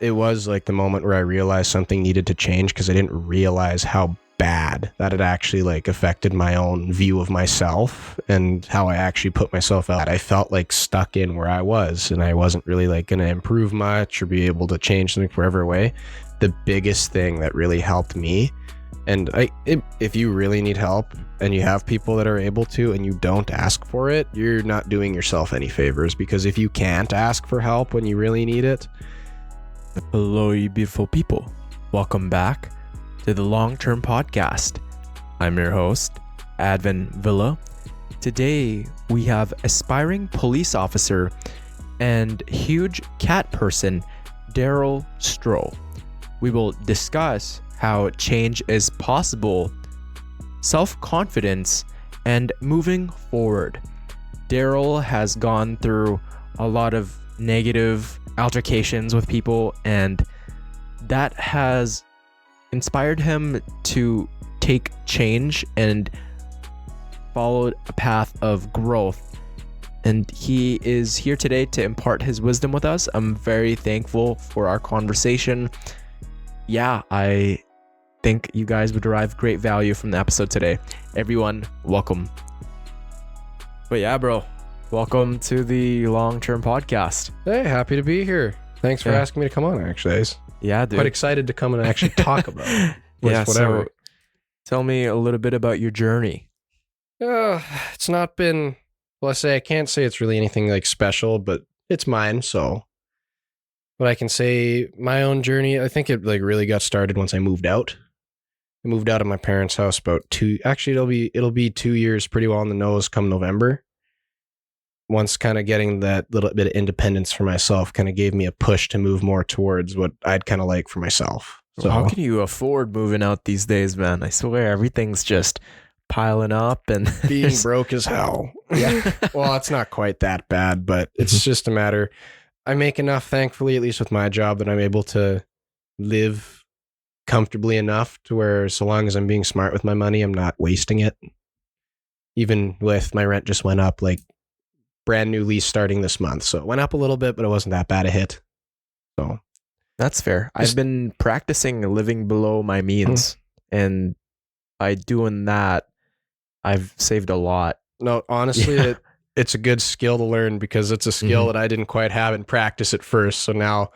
it was like the moment where I realized something needed to change because I didn't realize how bad that it actually like affected my own view of myself and how I actually put myself out. I felt like stuck in where I was and I wasn't really like going to improve much or be able to change something forever away. The biggest thing that really helped me, and if you really need help and you have people that are able to and you don't ask for it, you're not doing yourself any favors, because if you can't ask for help when you really need it. Hello, you beautiful people. Welcome back to the Long-Term Podcast. I'm your host, Advin Villa. Today, we have aspiring police officer and huge cat person, Darryl Stroh. We will discuss how change is possible, self-confidence, and moving forward. Darryl has gone through a lot of negative altercations with people, and that has inspired him to take change and follow a path of growth. And he is here today to impart his wisdom with us. I'm very thankful for our conversation. Yeah, I think you guys would derive great value from the episode today. Everyone, welcome. But yeah, bro, welcome to the Long-Term Podcast. Hey, happy to be here. Thanks for asking me to come on, actually. Yeah, dude. Quite excited to come and actually talk about it. Yeah, whatever. so tell me a little bit about your journey. It's not been, well, I can't say it's really anything like special, but it's mine. So what I can say, my own journey, I think it like really got started once I moved out. I moved out of my parents' house about it'll be 2 years pretty well on the nose come November. Once kind of getting that little bit of independence for myself kind of gave me a push to move more towards what I'd kind of like for myself. So how can you afford moving out these days, man? I swear everything's just piling up and being broke as hell. Yeah. Well, it's not quite that bad, but it's just a matter. I make enough, thankfully, at least with my job, that I'm able to live comfortably enough to where so long as I'm being smart with my money, I'm not wasting it. Even with my rent just went up, like brand new lease starting this month. So it went up a little bit, but it wasn't that bad a hit. So that's fair. I've been practicing living below my means, and by doing that, I've saved a lot. No, honestly, it's a good skill to learn, because it's a skill that I didn't quite have in practice at first. So now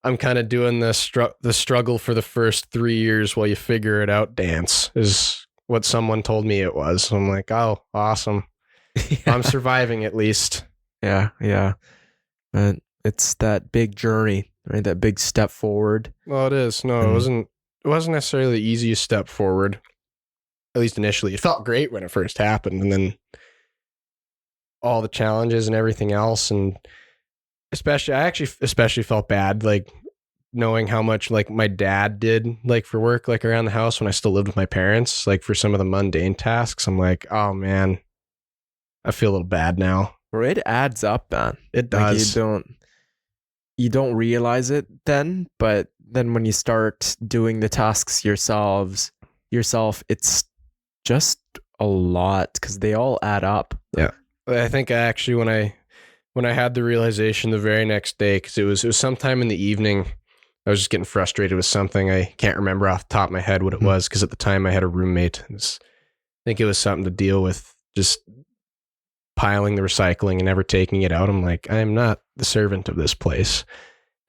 I'm kind of doing the struggle for the first 3 years while you figure it out dance is what someone told me it was. So I'm like, oh, awesome. I'm surviving at least. Yeah. But it's that big journey, right? That big step forward. Well, it is. No, it wasn't necessarily the easiest step forward, at least initially. It felt great when it first happened, and then all the challenges and everything else, and I actually especially felt bad, like knowing how much like my dad did like for work, like around the house when I still lived with my parents, like for some of the mundane tasks. I'm like, oh man, I feel a little bad now. Bro, it adds up, man. It does. Like you don't realize it then, but then when you start doing the tasks yourself, it's just a lot, because they all add up. Yeah. I think actually when I had the realization the very next day, because it was sometime in the evening, I was just getting frustrated with something. I can't remember off the top of my head what it was, because at the time I had a roommate. I think it was something to deal with just piling the recycling and never taking it out. I'm like, I am not the servant of this place.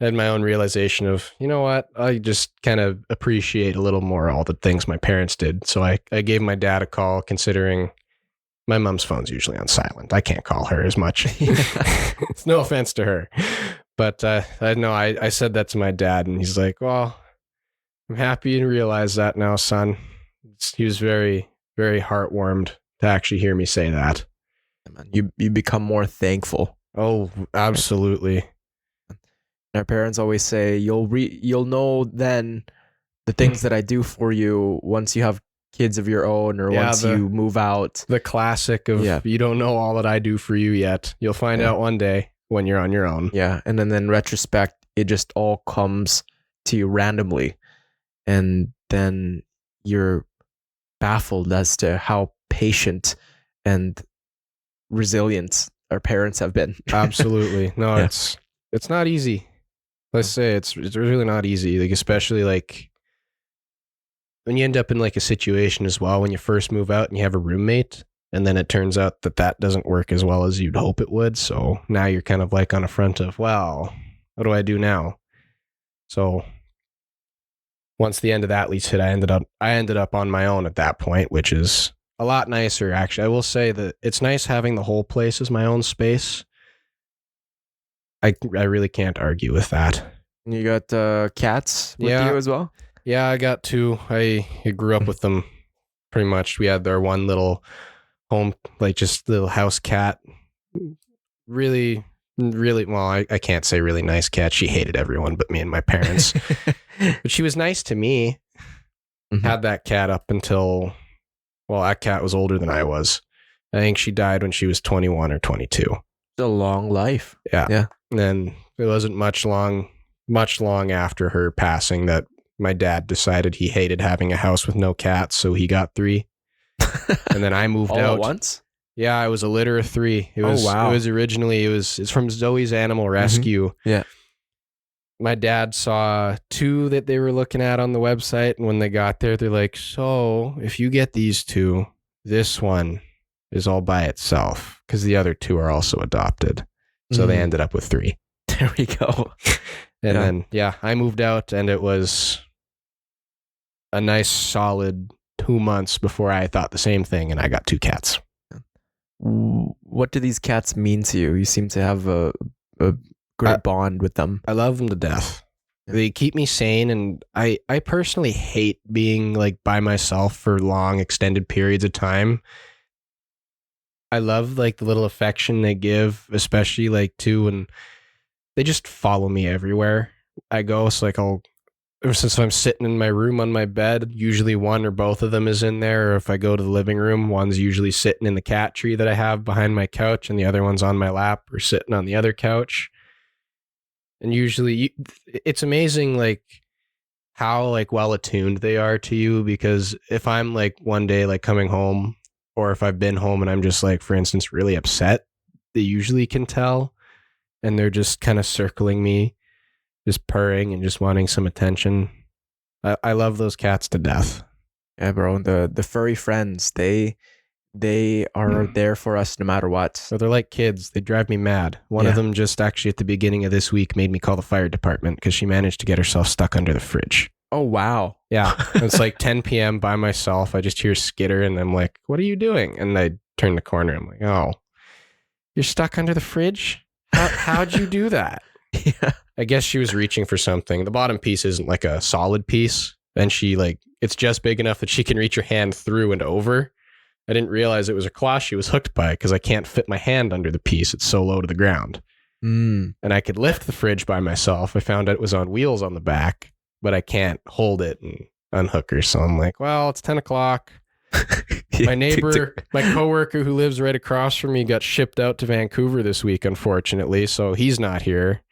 I had my own realization of, you know what, I just kind of appreciate a little more all the things my parents did. So I gave my dad a call, considering my mom's phone's usually on silent. I can't call her as much. It's no offense to her. But I said that to my dad, and he's like, well, I'm happy you realize that now, son. He was very, very heartwarmed to actually hear me say that. You become more thankful. Oh, absolutely. Our parents always say, you'll know then the things that I do for you once you have kids of your own, or once you move out. The classic of, you don't know all that I do for you yet. You'll find out one day when you're on your own. Yeah. And then in retrospect, it just all comes to you randomly. And then you're baffled as to how patient and resilient our parents have been. Absolutely. No, it's not easy. Let's say it's really not easy, like especially like when you end up in like a situation as well when you first move out and you have a roommate, and then it turns out that that doesn't work as well as you'd hope it would. So now you're kind of like on a front of, well, what do I do now? So once the end of that lease hit, I ended up on my own at that point, which is a lot nicer. Actually, I will say that it's nice having the whole place as my own space. I really can't argue with that. You got cats with Yeah. you as well? Yeah, I got two. I grew up with them pretty much. We had their one little home, like just little house cat. Really, really, well, I can't say really nice cat. She hated everyone but me and my parents. But she was nice to me. Mhm. Had that cat up until, well, that cat was older than I was. I think she died when she was 21 or 22. It's a long life. Yeah. Yeah. And then it wasn't much long after her passing that my dad decided he hated having a house with no cats, so he got 3. And then I moved All out. at once? Yeah, I was a litter of 3. It was, wow. It was originally, it's from Zoe's Animal Rescue. Yeah. My dad saw 2 that they were looking at on the website. And when they got there, they're like, so if you get these 2, this one is all by itself because the other 2 are also adopted. So they ended up with 3. There we go. And then, I moved out and it was a nice solid 2 months before I thought the same thing. And I got 2 cats. What do these cats mean to you? You seem to have a great bond with them. I love them to death. They keep me sane, and I personally hate being like by myself for long extended periods of time. I love like the little affection they give, especially like too, and they just follow me everywhere I go. So like ever since I'm sitting in my room on my bed, usually one or both of them is in there. Or if I go to the living room, one's usually sitting in the cat tree that I have behind my couch, and the other one's on my lap or sitting on the other couch. And usually it's amazing like how like well attuned they are to you, because if I'm like one day like coming home, or if I've been home and I'm just like, for instance, really upset, they usually can tell, and they're just kind of circling me, just purring and just wanting some attention. I love those cats to death. Yeah, bro. The furry friends, they are there for us no matter what. So they're like kids. They drive me mad. One of them just actually at the beginning of this week made me call the fire department because she managed to get herself stuck under the fridge. Oh, wow. Yeah. It's like 10 p.m. by myself. I just hear skitter and I'm like, what are you doing? And I turn the corner. I'm like, oh, you're stuck under the fridge? How'd you do that? Yeah. I guess she was reaching for something. The bottom piece isn't like a solid piece. And she like, it's just big enough that she can reach her hand through and over. I didn't realize it was a claw she was hooked by because I can't fit my hand under the piece. It's so low to the ground. And I could lift the fridge by myself. I found out it was on wheels on the back, but I can't hold it and unhook her. So I'm like, well, it's 10 o'clock. My neighbor, my coworker who lives right across from me got shipped out to Vancouver this week, unfortunately. So he's not here.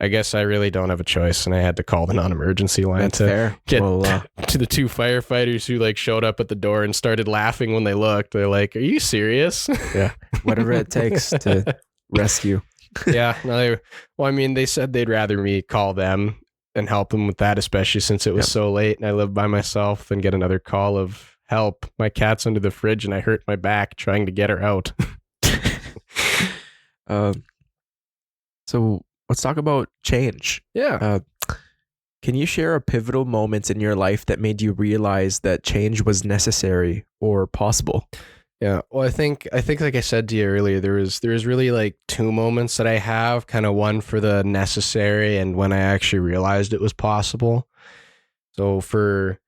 I guess I really don't have a choice, and I had to call the non-emergency line. That's to fair. get Well, to the 2 firefighters who like showed up at the door and started laughing when they looked. They're like, "Are you serious?" Yeah, whatever it takes to rescue. Yeah. No, they said they'd rather me call them and help them with that, especially since it was so late and I live by myself, than get another call of help. My cat's under the fridge and I hurt my back trying to get her out. So let's talk about change. Yeah. Can you share a pivotal moment in your life that made you realize that change was necessary or possible? Yeah. Well, I think like I said to you earlier, there was really like 2 moments that I have, kind of one for the necessary and when I actually realized it was possible. So for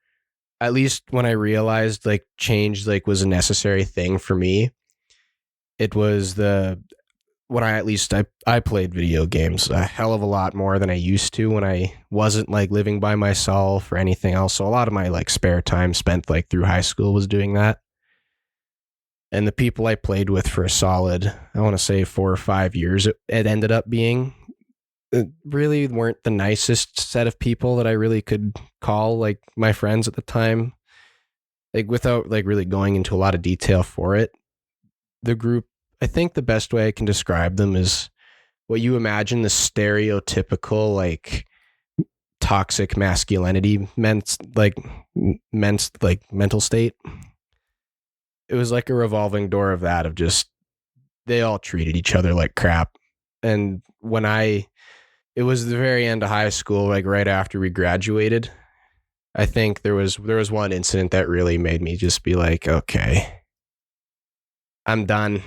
at least when I realized like change like was a necessary thing for me, it was when I played video games a hell of a lot more than I used to when I wasn't like living by myself or anything else. So a lot of my like spare time spent like through high school was doing that. And the people I played with for a solid, I want to say 4 or 5 years, it ended up being, it really weren't the nicest set of people that I really could call like my friends at the time. Like without like really going into a lot of detail for it, the group, I think the best way I can describe them is what you imagine the stereotypical like toxic masculinity mental state. It was like a revolving door of that, of just, they all treated each other like crap. And it was the very end of high school, like right after we graduated, I think there was one incident that really made me just be like, okay, I'm done.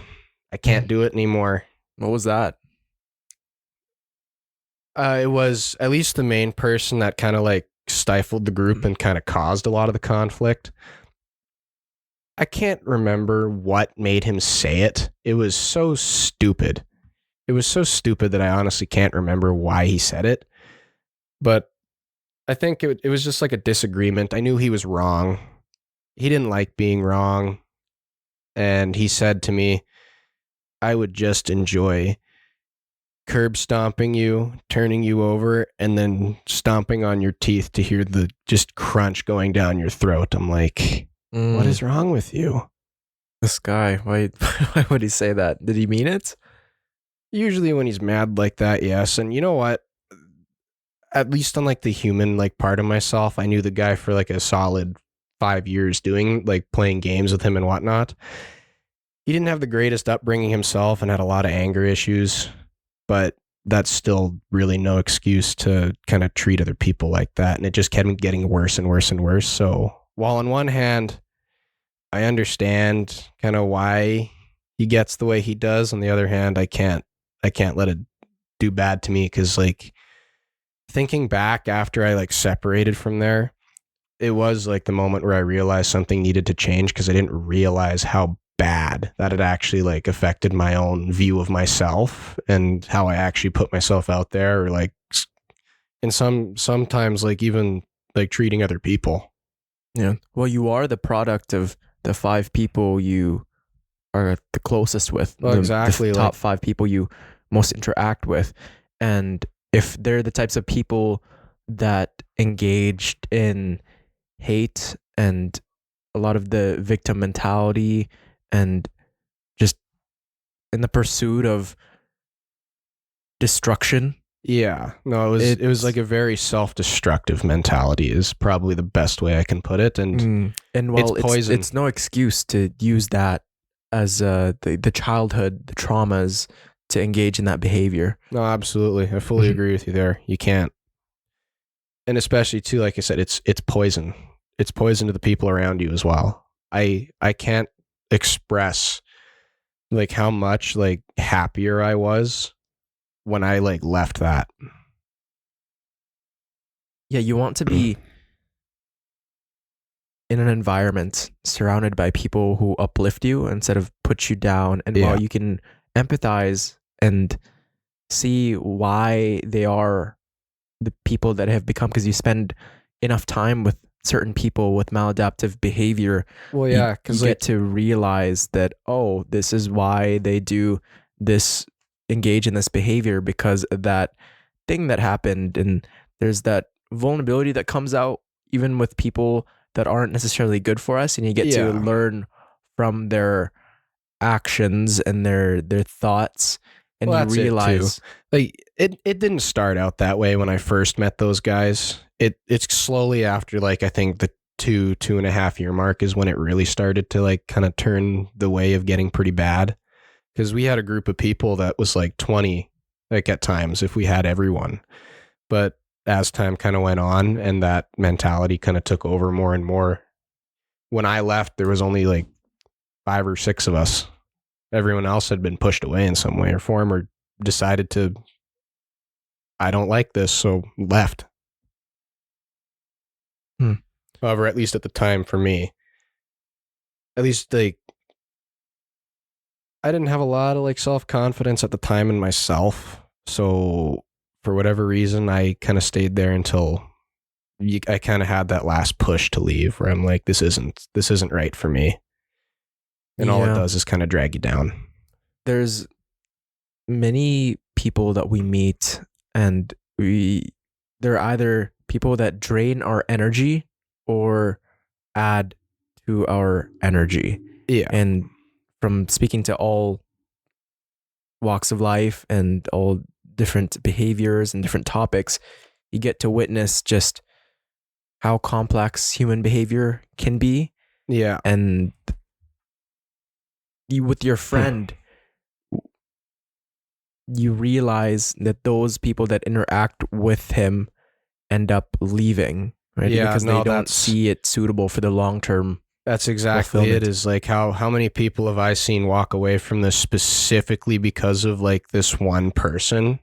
I can't do it anymore. What was that? It was at least the main person that kind of like stifled the group and kind of caused a lot of the conflict. I can't remember what made him say it. It was so stupid. It was so stupid that I honestly can't remember why he said it. But I think it was just like a disagreement. I knew he was wrong. He didn't like being wrong. And he said to me, I would just enjoy curb stomping you, turning you over, and then stomping on your teeth to hear the just crunch going down your throat. I'm like, what is wrong with you? This guy, why would he say that? Did he mean it? Usually when he's mad like that, yes. And you know what? At least on like the human like part of myself, I knew the guy for like a solid 5 years doing like playing games with him and whatnot. He didn't have the greatest upbringing himself and had a lot of anger issues, but that's still really no excuse to kind of treat other people like that. And it just kept getting worse and worse and worse. So while on one hand, I understand kind of why he gets the way he does, on the other hand, I can't let it do bad to me, because like thinking back after I like separated from there, it was like the moment where I realized something needed to change, because I didn't realize how bad that it actually like affected my own view of myself and how I actually put myself out there, or like and sometimes like even like treating other people. Yeah. Well, you are the product of the 5 people you are the closest with. Well, exactly. The top 5 people you most interact with. And if they're the types of people that engaged in hate and a lot of the victim mentality and just in the pursuit of destruction. Yeah, no, it was like a very self-destructive mentality is probably the best way I can put it. And well, it's poison. It's no excuse to use that as the childhood, the traumas, to engage in that behavior. No, absolutely. I fully agree with you there. You can't. And especially too, like I said, it's poison. It's poison to the people around you as well. I can't express like how much like happier I was when I like left that. Yeah, you want to be in an environment surrounded by people who uplift you instead of put you down. And while you can empathize and see why they are the people that have become, because you spend enough time with certain people with maladaptive behavior. Well, yeah, because you get to realize that, oh, this is why they do this, engage in this behavior, because of that thing that happened. And there's that vulnerability that comes out even with people that aren't necessarily good for us, and you get to learn from their actions and their thoughts, and you realize like it didn't start out that way when I first met those guys. It's slowly after like I think the 2.5 year mark is when it really started to like kind of turn the way of getting pretty bad, because we had a group of people that was like 20 like at times if we had everyone. But as time kind of went on and that mentality kind of took over more and more, when I left there was only like 5 or 6 of us. Everyone else had been pushed away in some way or form, or decided to, I don't like this, so left. However, at least at the time for me, at least like I didn't have a lot of like self-confidence at the time in myself. So for whatever reason, I kind of stayed there until I kind of had that last push to leave, where I'm like, this isn't right for me. And all it does is kind of drag you down. There's many people that we meet, and they're either people that drain our energy or add to our energy. Yeah. And from speaking to all walks of life and all different behaviors and different topics, you get to witness just how complex human behavior can be. Yeah. And you, with your friend, you realize that those people that interact with him end up leaving, right? Yeah, Because no, they don't that's- see it suitable for the long term. That's exactly it. Is like how many people have I seen walk away from this specifically because of like this one person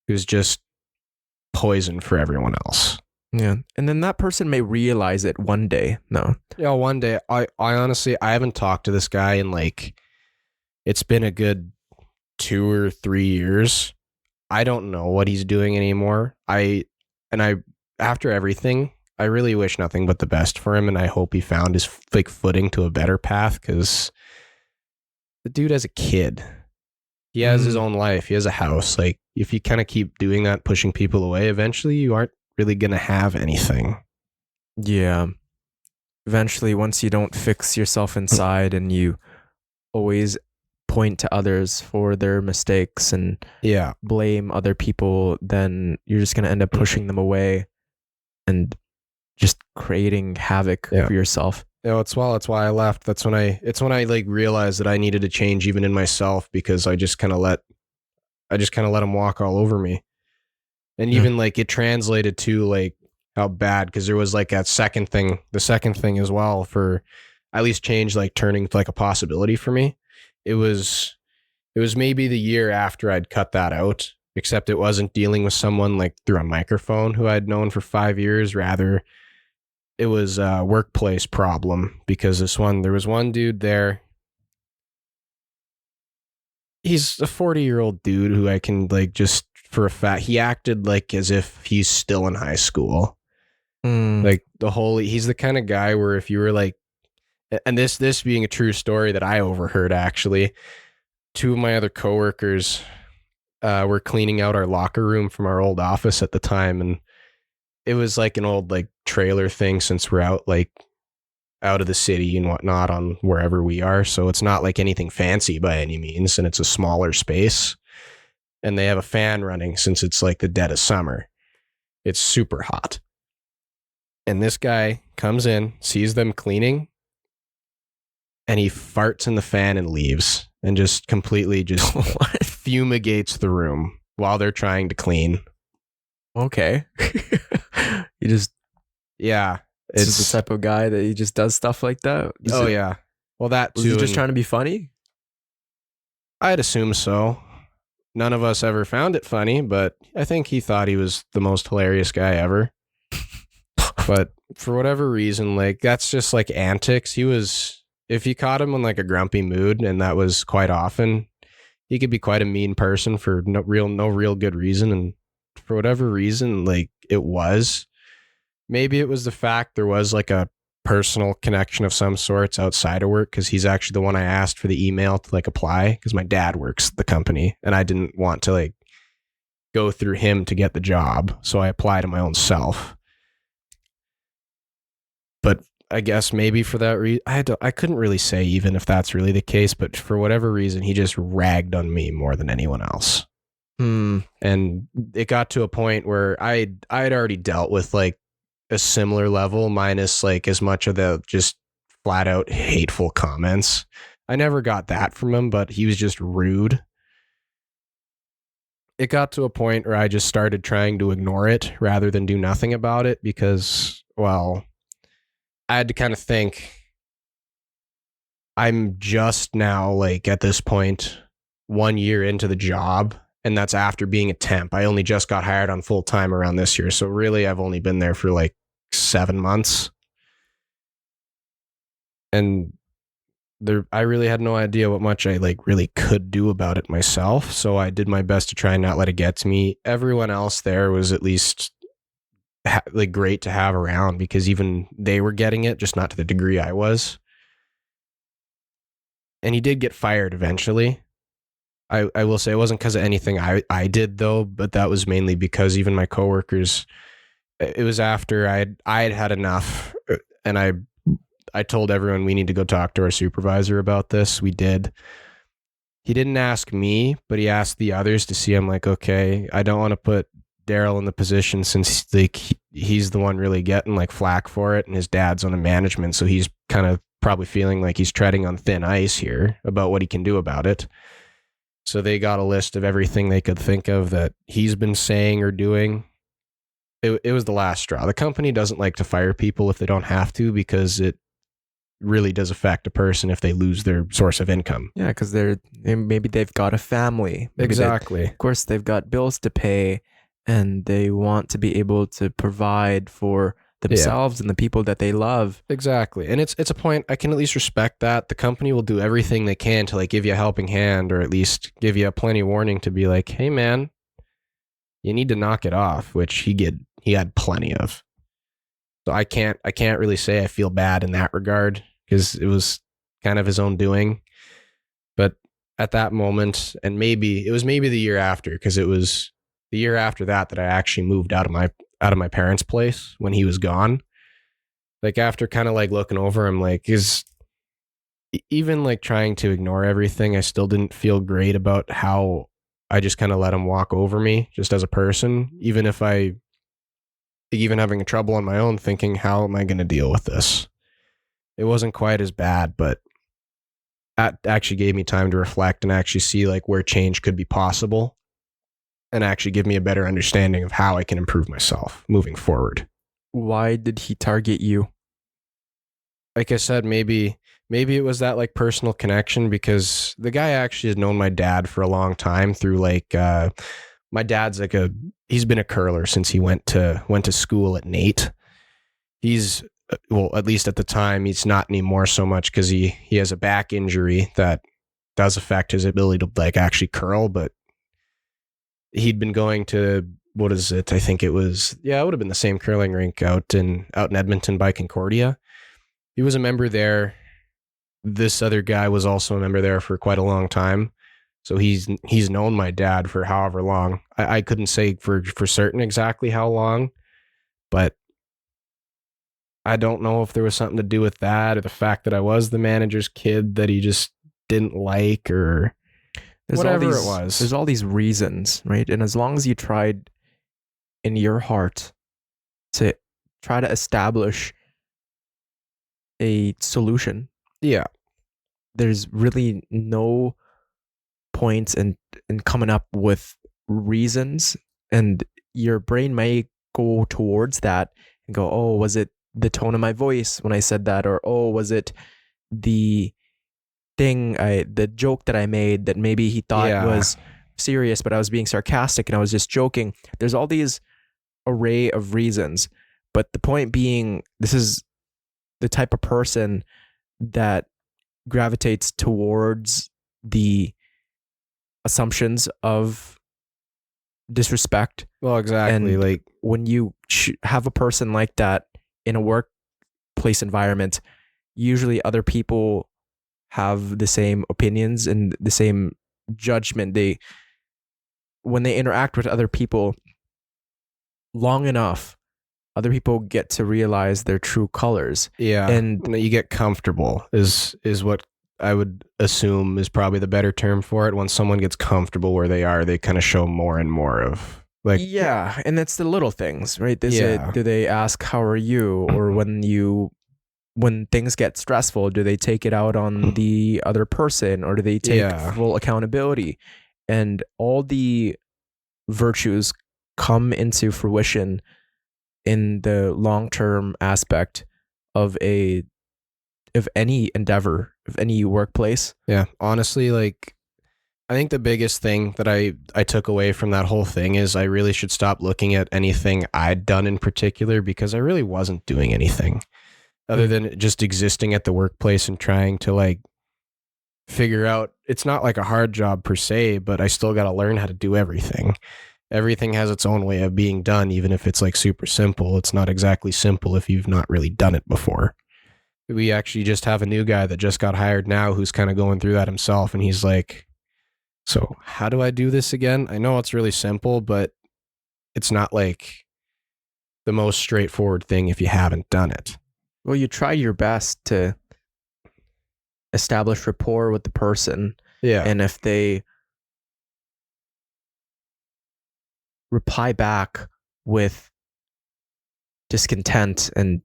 who's just poison for everyone else. Yeah. And then that person may realize it one day. No. Yeah, one day. I honestly, I haven't talked to this guy in like, it's been a good 2 or 3 years. I don't know what he's doing anymore. After everything, I really wish nothing but the best for him, and I hope he found his like footing to a better path, because the dude has a kid. He has his own life. He has a house. Like, if you kind of keep doing that, pushing people away, eventually you aren't really going to have anything. Yeah. Eventually, once you don't fix yourself inside and you always point to others for their mistakes and Yeah. blame other people, then you're just going to end up pushing them away and just creating havoc for yourself. Yeah, that's why I left. It's when I like realized that I needed to change even in myself, because I just kind of let him walk all over me. And even like it translated to like how bad, because there was like the second thing as well, for at least change, like turning to like a possibility for me. It was maybe the year after I'd cut that out, except it wasn't dealing with someone like through a microphone who I'd known for 5 years. Rather, it was a workplace problem, because there was one dude there. He's a 40-year-old dude who I can like, just for a fact, he acted like as if he's still in high school. Like he's the kind of guy where if you were like, and this being a true story that I overheard, actually, 2 of my other coworkers were cleaning out our locker room from our old office at the time, and it was like an old like trailer thing, since we're out of the city and whatnot on wherever we are. So it's not like anything fancy by any means, and it's a smaller space, and they have a fan running since it's like the dead of summer. It's super hot. And this guy comes in, sees them cleaning, and he farts in the fan and leaves, and just completely just fumigates the room while they're trying to clean. Okay. You just, yeah, it's the type of guy that he just does stuff like that. Yeah. Well, that too. Was he just trying to be funny? I'd assume so. None of us ever found it funny, but I think he thought he was the most hilarious guy ever. But for whatever reason, like, that's just like antics. If you caught him in like a grumpy mood, and that was quite often, he could be quite a mean person for no real good reason. And for whatever reason, like, maybe it was the fact there was like a personal connection of some sorts outside of work, because he's actually the one I asked for the email to like apply, because my dad works at the company and I didn't want to like go through him to get the job. So I applied to my own self. But I guess maybe for that reason, I couldn't really say even if that's really the case, but for whatever reason, he just ragged on me more than anyone else. And it got to a point where I'd already dealt with like a similar level, minus like as much of the just flat out hateful comments. I never got that from him, but he was just rude. It got to a point where I just started trying to ignore it rather than do nothing about it, because, well, I had to kind of think, I'm just now like at this point 1 year into the job, and that's after being a temp. I only just got hired on full time around this year. So really I've only been there for like 7 months. And I really had no idea what much I like really could do about it myself. So I did my best to try and not let it get to me. Everyone else there was at least like great to have around, because even they were getting it, just not to the degree I was. And he did get fired eventually. I will say it wasn't because of anything I did though, but that was mainly because even my coworkers, it was after I had enough, and I told everyone we need to go talk to our supervisor about this. We did. He didn't ask me, but he asked the others to see. I'm like, okay, I don't want to put Darryl in the position since like he's the one really getting like flack for it, and his dad's on the management, so he's kind of probably feeling like he's treading on thin ice here about what he can do about it. So they got a list of everything they could think of that he's been saying or doing. It was the last straw. The company doesn't like to fire people if they don't have to, because it really does affect a person if they lose their source of income. Yeah, because maybe they've got a family. Maybe Exactly. of course, they've got bills to pay, and they want to be able to provide for themselves and the people that they love. Exactly. And it's a point I can at least respect that. The company will do everything they can to like give you a helping hand, or at least give you a plenty warning to be like, hey man, you need to knock it off, which he had plenty of. So I can't really say I feel bad in that regard, because it was kind of his own doing. But at that moment, and maybe the year after, because it was the year after that I actually moved out of my parents' place when he was gone. Like after kind of like looking over him, like even like trying to ignore everything, I still didn't feel great about how I just kind of let him walk over me just as a person, even having trouble on my own, thinking, how am I going to deal with this? It wasn't quite as bad, but that actually gave me time to reflect and actually see like where change could be possible, and actually give me a better understanding of how I can improve myself moving forward. Why did he target you? Like I said, maybe it was that like personal connection, because the guy actually has known my dad for a long time through like my dad's like he's been a curler since he went to school at Nate. He's well, at least at the time, he's not anymore so much, because he has a back injury that does affect his ability to like actually curl. But he'd been going to, what is it? I think it would have been the same curling rink out in Edmonton by Concordia. He was a member there. This other guy was also a member there for quite a long time. So he's known my dad for however long. I couldn't say for certain exactly how long, but I don't know if there was something to do with that, or the fact that I was the manager's kid that he just didn't like, or whatever it was. There's all these reasons, right? And as long as you tried in your heart to try to establish a solution, there's really no points in coming up with reasons, and your brain may go towards that and go, oh, was it the tone of my voice when I said that? Or, oh, was it the joke that I made that maybe he thought was serious, but I was being sarcastic and I was just joking. There's all these array of reasons, but the point being, this is the type of person that gravitates towards the assumptions of disrespect. Well, exactly. And like when you have a person like that in a workplace environment, usually other people have the same opinions and the same judgment. When they interact with other people long enough, other people get to realize their true colors. Yeah, and you get comfortable is what I would assume is probably the better term for it. When someone gets comfortable where they are, they kind of show more and more of like. Yeah, and it's the little things, right? Do they ask, how are you? Or when things get stressful, do they take it out on the other person, or do they take full accountability? And all the virtues come into fruition in the long-term aspect of any endeavor, of any workplace. Yeah, honestly, like I think the biggest thing that I took away from that whole thing is I really should stop looking at anything I'd done in particular, because I really wasn't doing anything other than just existing at the workplace and trying to like figure out, it's not like a hard job per se, but I still got to learn how to do everything. Everything has its own way of being done, even if it's like super simple. It's not exactly simple if you've not really done it before. We actually just have a new guy that just got hired now who's kind of going through that himself. And he's like, so how do I do this again? I know it's really simple, but it's not like the most straightforward thing if you haven't done it. Well, you try your best to establish rapport with the person. Yeah. And if they reply back with discontent and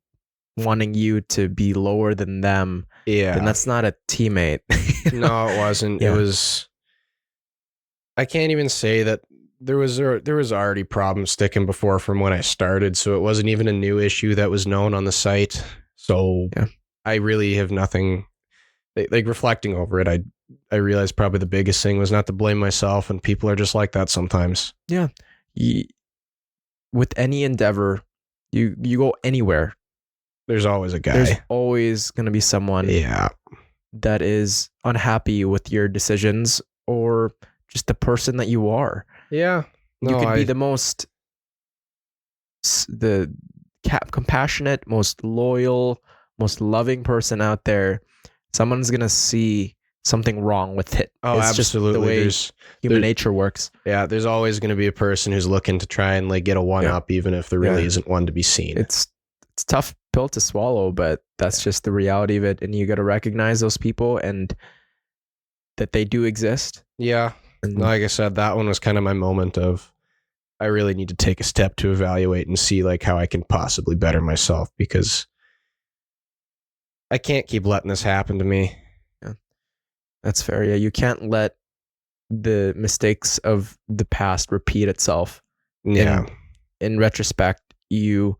wanting you to be lower than them, then that's not a teammate. No, it wasn't. Yeah. It was. I can't even say that there was already problems sticking before from when I started, so it wasn't even a new issue that was known on the site. So Yeah. I really have nothing. Like reflecting over it, I realized probably the biggest thing was not to blame myself, and people are just like that sometimes. Yeah. With any endeavor, you go anywhere, There's always a guy. there's always going to be someone Yeah. that is unhappy with your decisions or just the person that you are. Yeah. You could be the most compassionate, most loyal, most loving person out there. Someone's going to see something wrong with it. Oh, it's absolutely. just the way human nature works. Yeah, there's always going to be a person who's looking to try and like get a one up, even if there really isn't one to be seen. It's a tough pill to swallow, but that's just the reality of it. And you got to recognize those people and that they do exist. Yeah. And Like I said, that one was kind of my moment of I really need to take a step to evaluate and see like how I can possibly better myself, because I can't keep letting this happen to me. Yeah, that's fair. Yeah, you can't let the mistakes of the past repeat itself. Yeah. In retrospect, you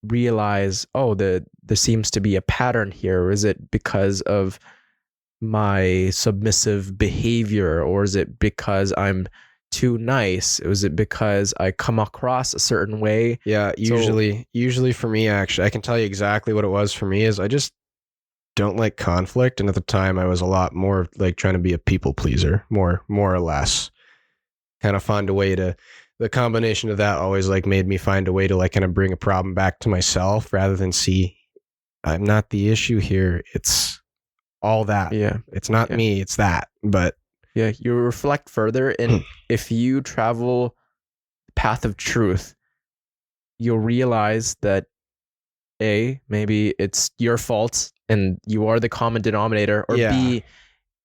realize, oh, there seems to be a pattern here. Is it because of my submissive behavior, or is it because I'm too nice? Was it because I come across a certain way? Yeah, usually for me, actually, I can tell you exactly what it was for me is I just don't like conflict. And at the time I was a lot more like trying to be a people pleaser, more or less. Kind of find a way to, the combination of that always like made me find a way to like kind of bring a problem back to myself rather than see, I'm not the issue here. It's all that. Yeah. It's not me, it's that. But yeah, you reflect further, and if you travel the path of truth, you'll realize that maybe it's your fault and you are the common denominator, or B,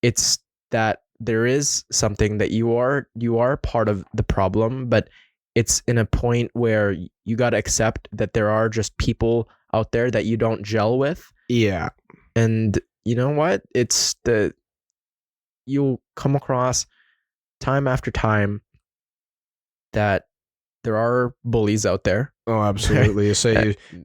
it's that there is something that you are part of the problem, but it's in a point where you got to accept that there are just people out there that you don't gel with. Yeah. And you know what? You'll come across time after time that there are bullies out there. Oh, absolutely.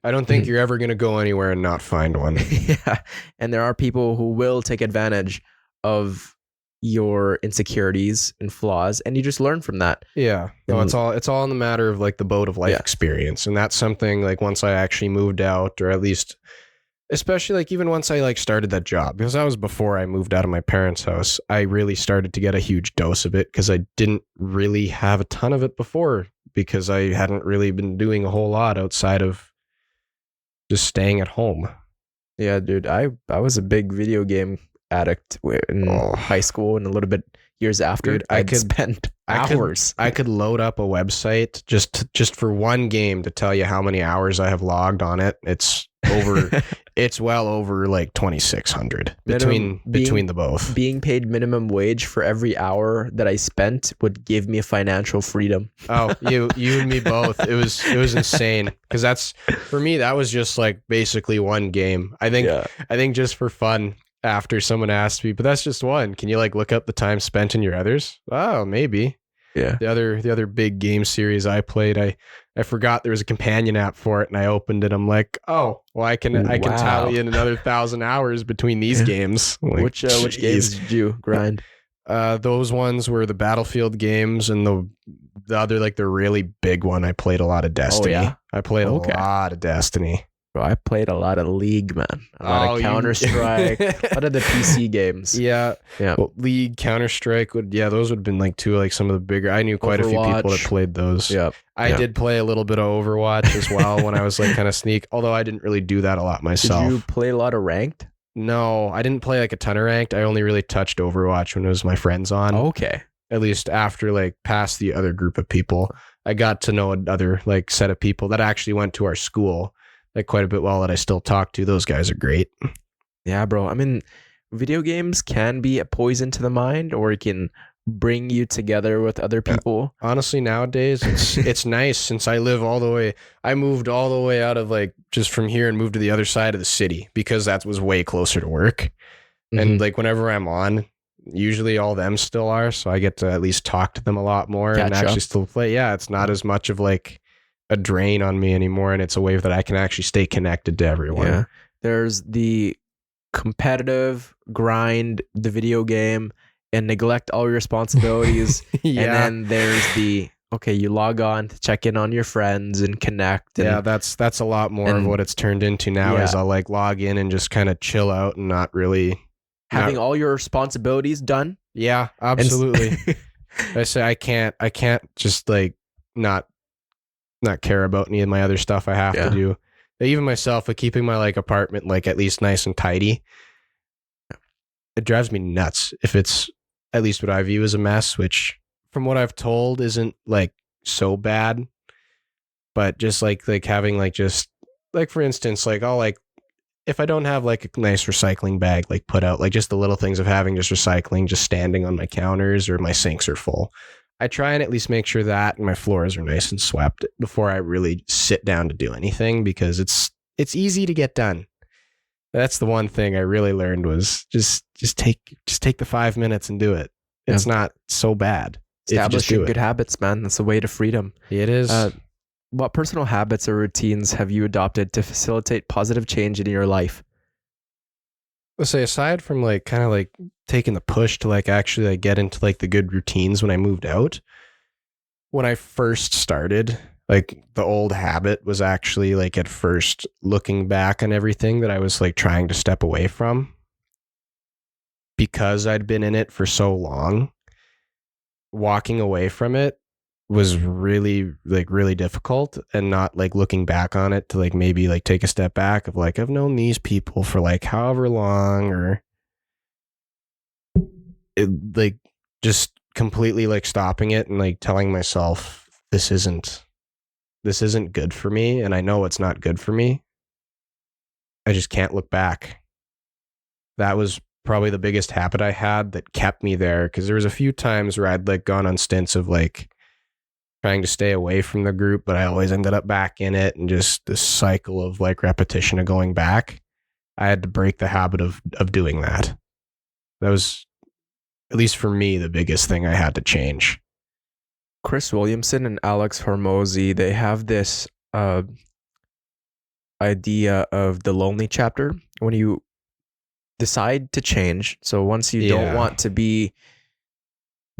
I don't think you're ever going to go anywhere and not find one. Yeah. And there are people who will take advantage of your insecurities and flaws, and you just learn from that. Yeah. No, it's all in the matter of like the boat of life experience. And that's something like once I actually moved out, or at least especially like even once I like started that job, because that was before I moved out of my parents' house, I really started to get a huge dose of it because I didn't really have a ton of it before, because I hadn't really been doing a whole lot outside of just staying at home. Yeah, dude, I was a big video game addict in high school and a little bit years after. Dude, I could spend hours. I could load up a website just for one game to tell you how many hours I have logged on it. It's over. It's well over like 2,600 between the both. Being paid minimum wage for every hour that I spent would give me a financial freedom. Oh, you and me both. It was insane, because that's, for me, that was just like basically one game. I think just for fun, after someone asked me, but that's just one. Can you like look up the time spent in your others? Oh, maybe. Yeah. The other big game series I played, I forgot there was a companion app for it, and I opened it. I'm like, oh, well, I can tally in another 1,000 hours between these games. Like, which games did you grind? Those ones were the Battlefield games, and the other, like the really big one, I played a lot of Destiny. Oh, yeah? I played a lot of Destiny. Bro, I played a lot of League, man. A lot of Counter-Strike. A lot of the PC games. Yeah. Well, League, Counter-Strike those would have been like two, like some of the bigger. I knew quite a few people that played those. Yeah. I did play a little bit of Overwatch as well when I was like kind of sneak, although I didn't really do that a lot myself. Did you play a lot of ranked? No, I didn't play like a ton of ranked. I only really touched Overwatch when it was my friends on. Okay. At least after like past the other group of people, I got to know another like set of people that actually went to our school like quite a bit well that I still talk to. Those guys are great. Yeah, bro. I mean, video games can be a poison to the mind, or it can bring you together with other people? Honestly, nowadays it's nice since I moved all the way out of like just from here and moved to the other side of the city because that was way closer to work. And Mhm. like whenever I'm on, usually all them still are, so I get to at least talk to them a lot more and Catch actually up. still play. Yeah, it's not as much of like a drain on me anymore, and it's a way that I can actually stay connected to everyone. Yeah. There's the competitive grind, the video game, and neglect all your responsibilities. Yeah. And then there's the okay, you log on to check in on your friends and connect. And Yeah, that's a lot more of and- what it's turned into now. Yeah. Is I'll like log in and just kind of chill out and not really. having all your responsibilities done. Yeah, absolutely. I say I can't just like not care about any of my other stuff I have Yeah. to do. Even myself, like keeping my like apartment like at least nice and tidy. It drives me nuts if it's at least what I view as a mess, which from what I've told isn't like so bad. But just like having like just like for instance, like I'll like if I don't have like a nice recycling bag like put out, like just the little things of having just recycling just standing on my counters or my sinks are full. I try and at least make sure that my floors are nice and swept before I really sit down to do anything because it's easy to get done. That's the one thing I really learned was just take the 5 minutes and do it. It's not so bad. If you just Establishing do it. good habits, man. That's the way to freedom. It is. What personal habits or routines have you adopted to facilitate positive change in your life? Let's say aside from like kind of like taking the push to like actually like get into like the good routines when I moved out, when I first started, like the old habit was actually like at first looking back on everything that I was like trying to step away from because I'd been in it for so long. Walking away from it was really difficult, and not like looking back on it to like maybe like take a step back of like I've known these people for like however long or it, like just completely like stopping it and like telling myself this isn't good for me and I know it's not good for me. I just can't look back. That was probably the biggest habit I had that kept me there because there was a few times where I'd like gone on stints of like trying to stay away from the group, but I always ended up back in it and just this cycle of like repetition of going back. I had to break the habit of doing that. That was, at least for me, the biggest thing I had to change. Chris Williamson and Alex Hormozy, they have this idea of the lonely chapter when you decide to change. So once you don't want to be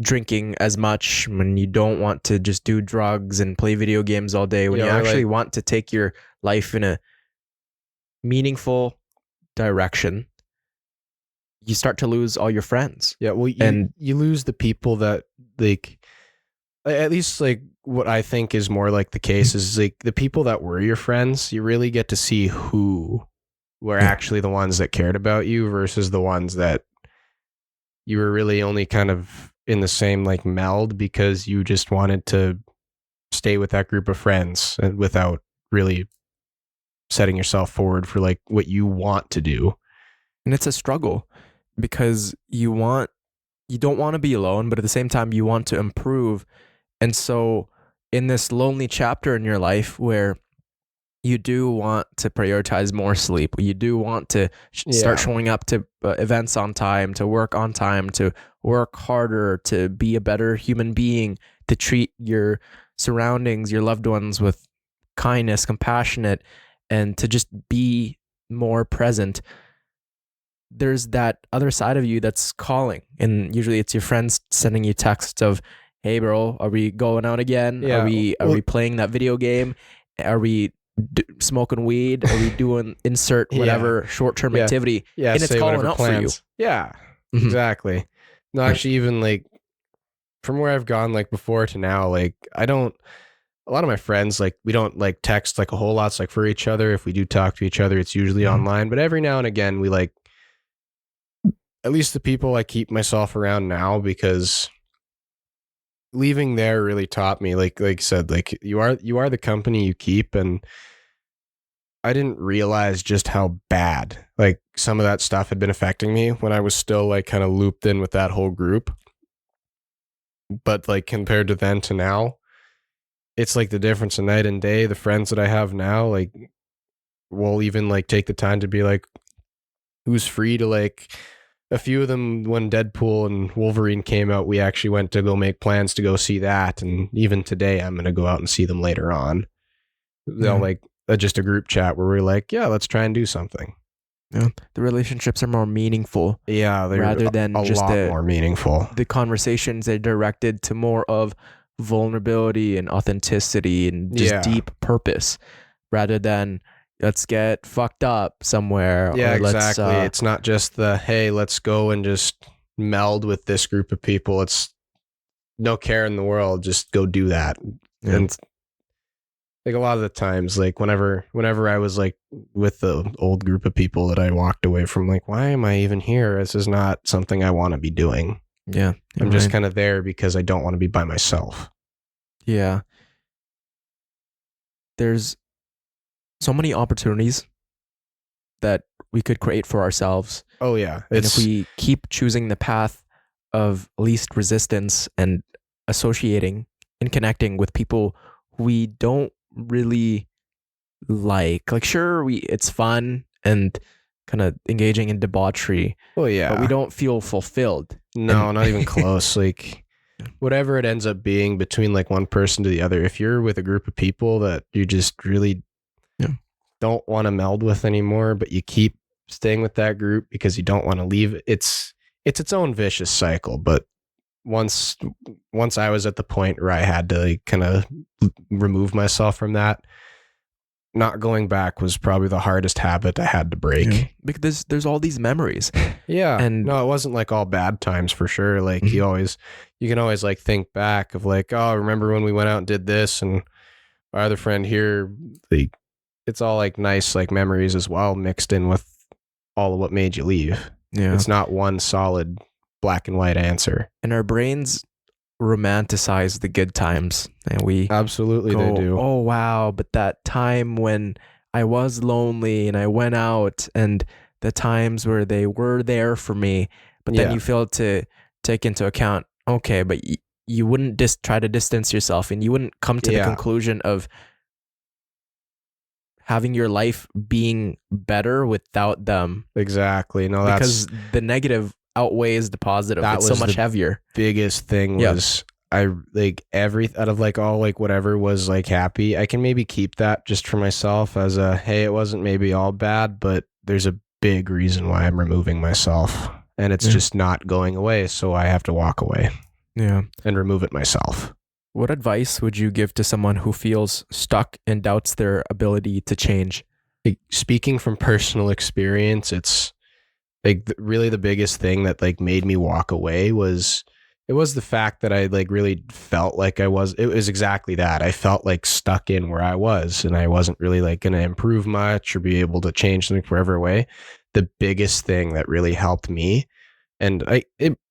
drinking as much, when you don't want to just do drugs and play video games all day, when you actually want to take your life in a meaningful direction, you start to lose all your friends. Yeah, well, you lose the people that like, at least like what I think is more like the case is like the people that were your friends, you really get to see who were actually the ones that cared about you versus the ones that you were really only kind of in the same like meld because you just wanted to stay with that group of friends and without really setting yourself forward for like what you want to do. And it's a struggle because you don't want to be alone, but at the same time you want to improve. And so in this lonely chapter in your life where you do want to prioritize more sleep, you do want to start showing up to events on time, to work on time, to work harder, to be a better human being, to treat your surroundings, your loved ones with kindness, compassionate, and to just be more present. There's that other side of you that's calling, and usually it's your friends sending you texts of, "Hey, bro, are we going out again? Yeah. Are we playing that video game? Are we smoking weed? Are we doing insert whatever short-term activity?" Yeah, and it's calling out for you. Yeah, exactly. No, actually, even like from where I've gone like before to now, like a lot of my friends, like we don't like text like a whole lot like for each other. If we do talk to each other, it's usually online, but every now and again we like, at least the people I keep myself around now, because leaving there really taught me, like you said, like you are the company you keep. And I didn't realize just how bad like some of that stuff had been affecting me when I was still like kind of looped in with that whole group. But like compared to then to now, it's like the difference in night and day. The friends that I have now, like, will even like take the time to be like, who's free to like, a few of them when Deadpool and Wolverine came out, we actually went to go make plans to go see that. And even today, I'm going to go out and see them later on. They'll like just a group chat where we're like, yeah, let's try and do something. Yeah. The relationships are more meaningful. Yeah, they're rather than a just lot more meaningful. The conversations are directed to more of vulnerability and authenticity and just deep purpose, rather than let's get fucked up somewhere. Yeah, or exactly. It's not just the, hey, let's go and just meld with this group of people. It's no care in the world. Just go do that. Yeah. And like a lot of the times, like whenever I was like with the old group of people that I walked away from, like, why am I even here? This is not something I want to be doing. Yeah. I'm just kind of there because I don't want to be by myself. Yeah. There's so many opportunities that we could create for ourselves. Oh yeah. And if we keep choosing the path of least resistance and associating and connecting with people we don't really like sure, it's fun and kind of engaging in debauchery. Oh yeah. But we don't feel fulfilled. No, not even close. Like whatever it ends up being between like one person to the other, if you're with a group of people that you just really don't want to meld with anymore, but you keep staying with that group because you don't want to leave, it's its own vicious cycle. But once I was at the point where I had to like kind of remove myself from that, not going back was probably the hardest habit I had to break. Yeah. Because there's all these memories. Yeah. And no, it wasn't like all bad times for sure. Like you can always like think back of like, oh, remember when we went out and did this, and our other friend here, like, it's all like nice like memories as well, mixed in with all of what made you leave. Yeah. It's not one solid black and white answer. And our brains romanticize the good times, and we absolutely go, they do. Oh wow, but that time when I was lonely and I went out, and the times where they were there for me, but then you fail to take into account, okay, but you wouldn't try to distance yourself, and you wouldn't come to the conclusion of having your life being better without them. Exactly. No, because the negative outweighs the positive. It's so much heavier. Biggest thing was I like out of like all like whatever was like happy, I can maybe keep that just for myself as a, hey, it wasn't maybe all bad, but there's a big reason why I'm removing myself, and it's just not going away. So I have to walk away. Yeah. And remove it myself. What advice would you give to someone who feels stuck and doubts their ability to change? Like, speaking from personal experience, it's like really the biggest thing that like made me walk away was the fact that I like really felt like it was exactly that. I felt like stuck in where I was, and I wasn't really like going to improve much or be able to change something forever away. The biggest thing that really helped me, and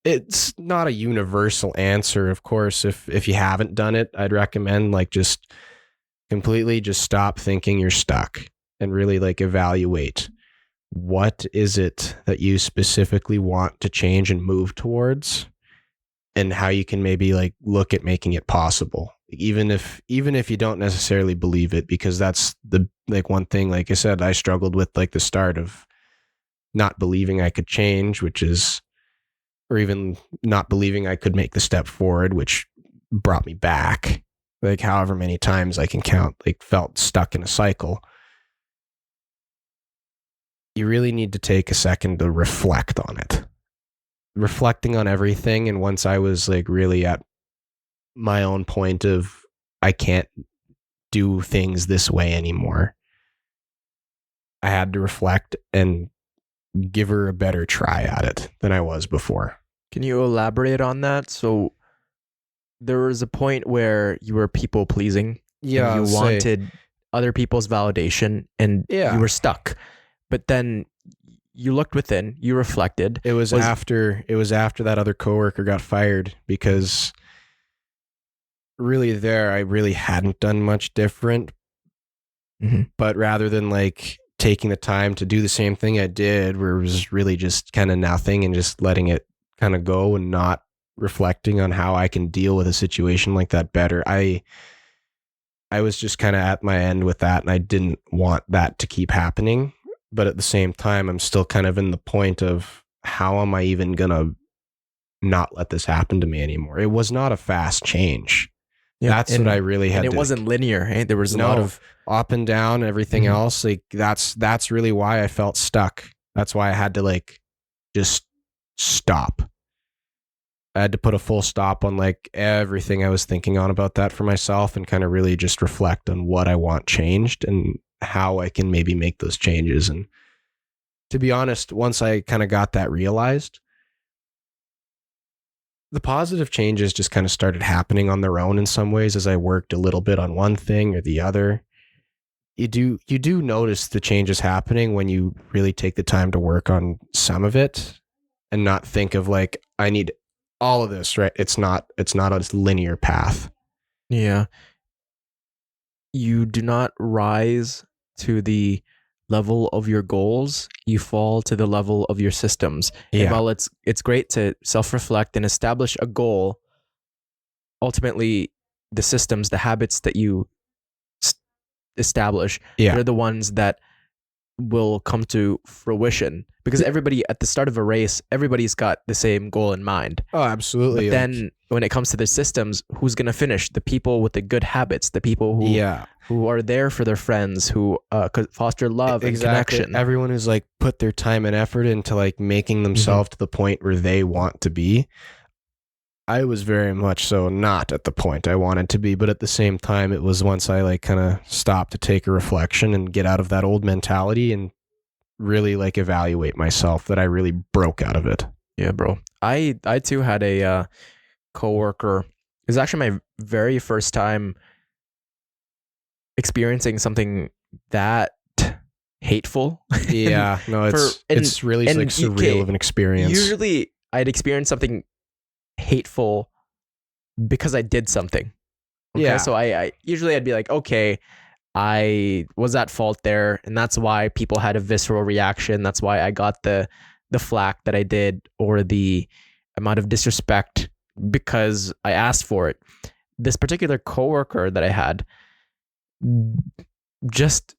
it's not a universal answer, of course. If you haven't done it, I'd recommend like just completely just stop thinking you're stuck and really like evaluate what is it that you specifically want to change and move towards, and how you can maybe like look at making it possible, even if you don't necessarily believe it, because that's the like one thing, like I said, I struggled with like the start of not believing I could change, or even not believing I could make the step forward, which brought me back like however many times I can count, like felt stuck in a cycle. You really need to take a second to reflect on it. Reflecting on everything. And once I was like really at my own point of I can't do things this way anymore, I had to reflect and give her a better try at it than I was before. Can you elaborate on that? So there was a point where you were people pleasing. Yeah. You wanted other people's validation, and you were stuck. But then you looked within, you reflected. It was after that other coworker got fired, because really there, I really hadn't done much different. Mm-hmm. But rather than like taking the time to do the same thing I did, where it was really just kind of nothing and just letting it kind of go and not reflecting on how I can deal with a situation like that better. I was just kind of at my end with that, and I didn't want that to keep happening. But at the same time, I'm still kind of in the point of, how am I even going to not let this happen to me anymore? It was not a fast change. Yeah, That's what I really had and it to. wasn't linear. Hey, there was a lot of up and down, everything Mhm. else. Like that's really why I felt stuck. That's why I had to like just stop. I had to put a full stop on like everything I was thinking on about that for myself, and kind of really just reflect on what I want changed and how I can maybe make those changes. And to be honest, once I kind of got that realized, the positive changes just kind of started happening on their own in some ways as I worked a little bit on one thing or the other. You do notice the changes happening when you really take the time to work on some of it and not think of like, I need all of this, right? It's not a linear path. Yeah. You do not rise to the level of your goals, you fall to the level of your systems. And while it's great to self-reflect and establish a goal, ultimately the systems, the habits that you establish, they're the ones that will come to fruition, because everybody at the start of a race, everybody's got the same goal in mind. Oh, absolutely. But then when it comes to the systems, who's going to finish? The people with the good habits, the people who are there for their friends, who foster love and connection. Everyone who's like put their time and effort into like making themselves to the point where they want to be. I was very much so not at the point I wanted to be, but at the same time, it was once I like kind of stopped to take a reflection and get out of that old mentality and really like evaluate myself that I really broke out of it. Yeah, bro. I too had a coworker. It was actually my very first time experiencing something that hateful. Yeah, no, it's really like surreal of an experience. Usually I'd experience something hateful because I did something. Okay? Yeah. So I usually I'd be like, okay, I was at fault there, and that's why people had a visceral reaction. That's why I got the flack that I did, or the amount of disrespect, because I asked for it. This particular coworker that I had just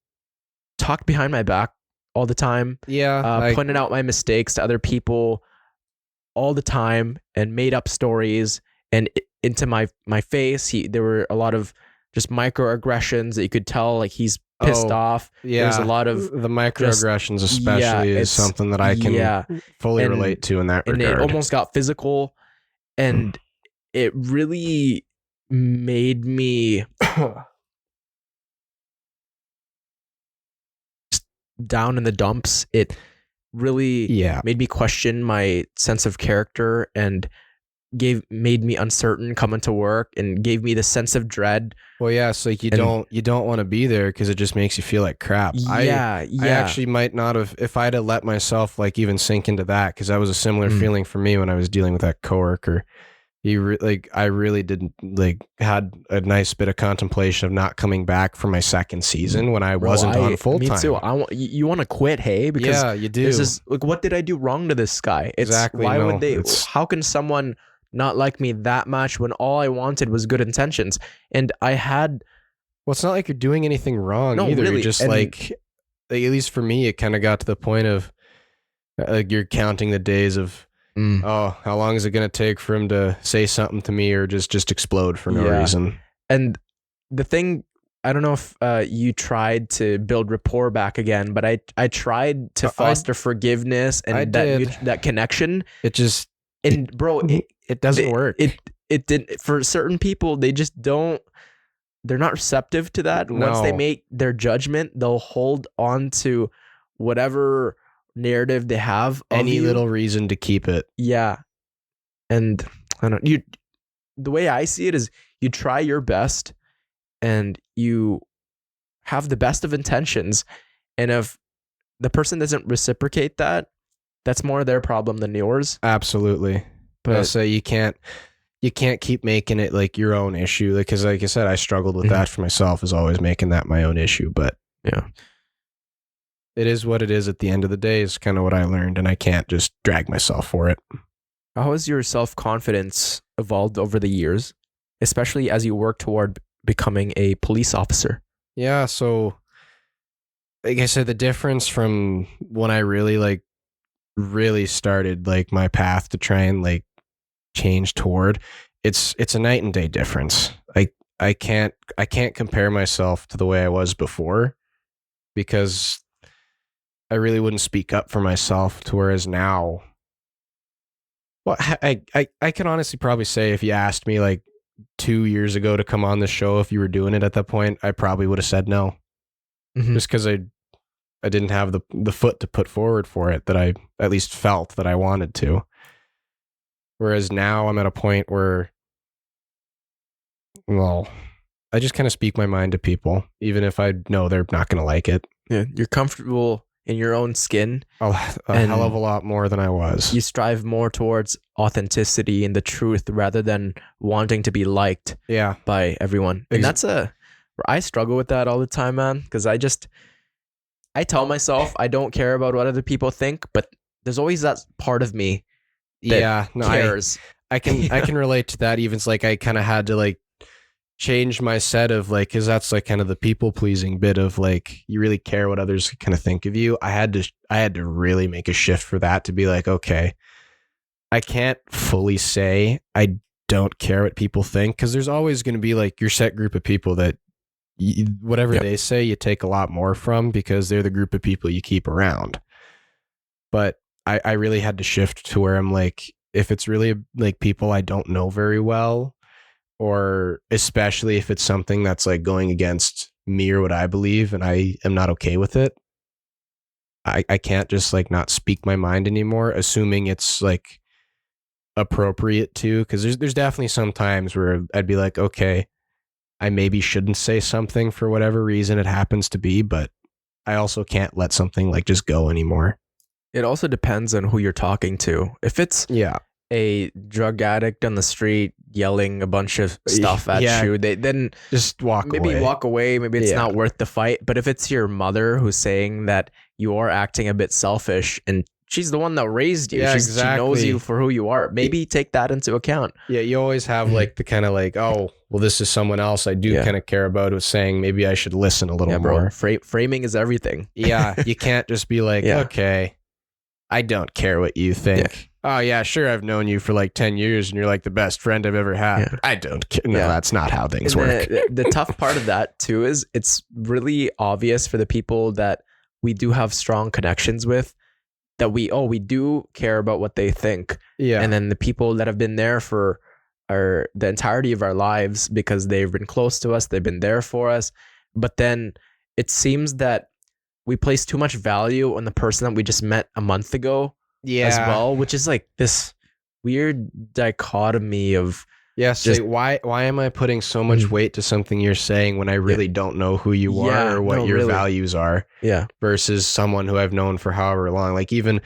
talked behind my back all the time. Yeah. Pointed out my mistakes to other people all the time and made up stories and into my face. There were a lot of just microaggressions that you could tell like he's pissed off. Yeah, there's a lot of the microaggressions, especially, is something that I can fully relate to in that regard. And it almost got physical, and it really made me down in the dumps. It really made me question my sense of character, and made me uncertain coming to work, and gave me the sense of dread. Well, yeah, it's like you don't want to be there because it just makes you feel like crap. I actually might not have, if I'd have let myself like even sink into that, because that was a similar feeling for me when I was dealing with that coworker. I really didn't had a nice bit of contemplation of not coming back for my second season when I wasn't on full time. Me too. You want to quit, hey? Because you do. This is like, what did I do wrong to this guy? Why would they? How can someone not like me that much when all I wanted was good intentions? And I had. Well, it's not like you're doing anything wrong either. Really. You're just like, at least for me, it kind of got to the point of like you're counting the days of. Oh, how long is it going to take for him to say something to me or just explode for no reason? And the thing, I don't know if you tried to build rapport back again, but I tried to foster forgiveness and that connection. It just, bro, it doesn't work. It didn't, for certain people, they just don't, they're not receptive to that. No. Once they make their judgment, they'll hold on to whatever narrative they have, any little reason to keep it. Yeah. And I don't, the way I see it is, you try your best and you have the best of intentions, and if the person doesn't reciprocate that, that's more their problem than yours. Absolutely. But so you can't keep making it like your own issue, because like I said, I struggled with that for myself, is always making that my own issue. But yeah, it is what it is at the end of the day, is kind of what I learned, and I can't just drag myself for it. How has your self-confidence evolved over the years, especially as you work toward becoming a police officer? Yeah, so like I said, the difference from when I really started like my path to try and like change toward, it's a night and day difference. I can't compare myself to the way I was before, because I really wouldn't speak up for myself, to whereas now, well, I can honestly probably say if you asked me like 2 years ago to come on the show, if you were doing it at that point, I probably would have said no, Mhm. just because I didn't have the foot to put forward for it that I at least felt that I wanted to. Whereas now I'm at a point where, well, I just kind of speak my mind to people, even if I know they're not going to like it. Yeah, you're comfortable in your own skin. A And hell of a lot more than I was. you strive more towards authenticity and the truth rather than wanting to be liked Yeah. by everyone. And I struggle with that all the time, man, because I tell myself I don't care about what other people think, but there's always that part of me that Yeah. No, cares. I can relate to that. Even it's like I kind of had to like change my set of like, because that's like kind of the people pleasing bit of like, you really care what others kind of think of you. I had to really make a shift for that, to be like, okay, I can't fully say I don't care what people think, because there's always going to be like your set group of people that whatever Yep. they say, you take a lot more from, because they're the group of people you keep around. But I really had to shift to where I'm like, if it's really like people I don't know very well, or especially if it's something that's like going against me or what I believe and I am not okay with it, I can't just like not speak my mind anymore, assuming it's like appropriate to, because there's definitely some times where I'd be like, okay, I maybe shouldn't say something for whatever reason it happens to be, but I also can't let something like just go anymore. It also depends on who you're talking to. If it's Yeah. a drug addict on the street yelling a bunch of stuff at Yeah. you, then Just walk maybe away. walk away. Maybe it's Yeah. not worth the fight. But if it's your mother who's saying that you are acting a bit selfish and she's the one that raised you, Yeah, she knows exactly. you for who you are, maybe take that into account. Yeah, you always have like the kind of like, oh, well, this is someone else I do Yeah. kind of care about, who's saying maybe I should listen a little Yeah, more. bro. Framing is everything. Yeah, you can't just be like, Yeah. okay, I don't care what you think. Oh, yeah, sure, I've known you for like 10 years and you're like the best friend I've ever had. Yeah. But I don't care. No, Yeah. that's not how things And work. the tough part of that too is it's really obvious for the people that we do have strong connections with, that we do care about what they think. Yeah. And then the people that have been there for the entirety of our lives because they've been close to us, they've been there for us. But then it seems that we place too much value on the person that we just met a month ago as well, which is like this weird dichotomy of Yes. just- Why am I putting so much weight to something you're saying when I really don't know who you Yeah, are or what no, your really. values are, versus someone who I've known for however long? Like even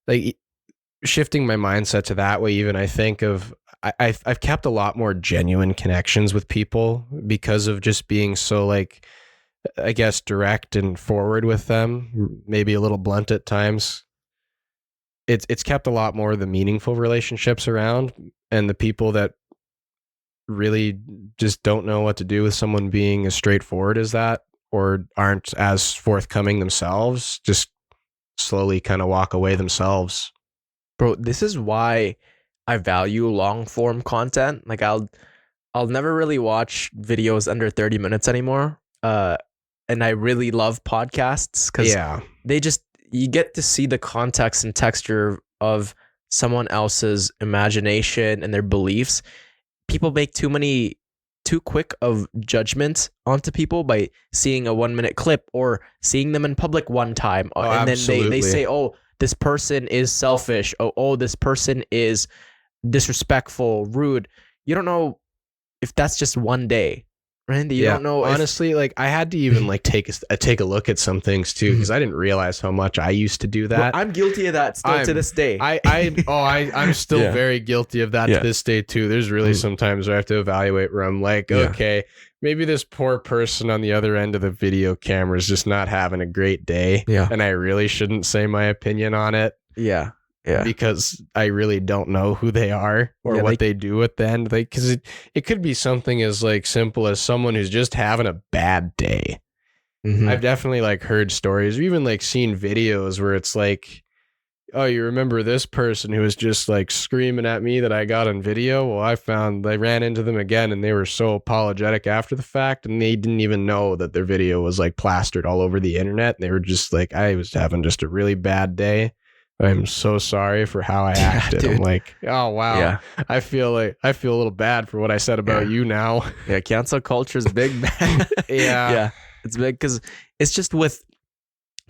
like shifting my mindset to that way, even I think of I've kept a lot more genuine connections with people because of just being so like, I guess, direct and forward with them, maybe a little blunt at times. It's kept a lot more of the meaningful relationships around, and the people that really just don't know what to do with someone being as straightforward as that, or aren't as forthcoming themselves, just slowly kind of walk away themselves. Bro, this is why I value long form content. Like I'll never really watch videos under 30 minutes anymore. And I really love podcasts because you get to see the context and texture of someone else's imagination and their beliefs. People make too quick of judgment onto people by seeing a 1 minute clip or seeing them in public one time. And absolutely. Then they say, oh, this person is selfish. Oh, this person is disrespectful, rude. You don't know if that's just one day. Right? You don't know. Honestly, like I had to even like take a look at some things too, because I didn't realize how much I used to do that. Bro, I'm guilty of that still to this day. I'm still Yeah. very guilty of that to this day too. There's really some times where I have to evaluate where I'm like, okay, maybe this poor person on the other end of the video camera is just not having a great day. Yeah. And I really shouldn't say my opinion on it. Yeah. Yeah. because I really don't know who they are or Yeah, what they do at the end. Like, because it could be something as like simple as someone who's just having a bad day. Mhm. I've definitely like heard stories or even like seen videos where it's like, oh, you remember this person who was just like screaming at me that I got on video? Well, I ran into them again and they were so apologetic after the fact and they didn't even know that their video was like plastered all over the internet. And they were just like, I was having just a really bad day. I'm so sorry for how I Yeah, acted. I'm dude. like, oh wow. Yeah. I feel a little bad for what I said about Yeah. you now. Yeah, cancel culture is big, man. Yeah. Yeah, it's big because it's just with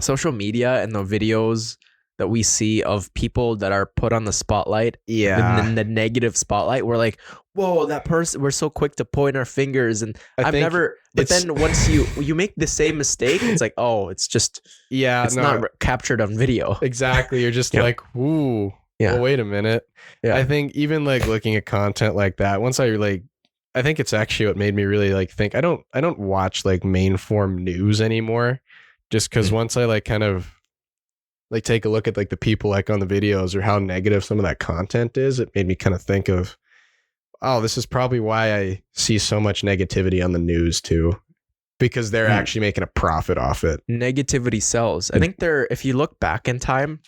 social media and the videos that we see of people that are put on the spotlight, Yeah. in the negative spotlight. We're like, whoa, that person. We're so quick to point our fingers, and I I've think never. But it's- then once you make the same mistake, it's like, oh, it's just Yeah. it's not captured on video. Exactly. You're just Yeah. like, ooh, Yeah. well, wait a minute. Yeah. I think even like looking at content like that, I think it's actually what made me really like think I don't watch like main form news anymore just because once I like kind of like take a look at like the people like on the videos or how negative some of that content is, it made me kind of think of, oh, this is probably why I see so much negativity on the news too, because they're actually making a profit off it. Negativity sells. I think if you look back in time,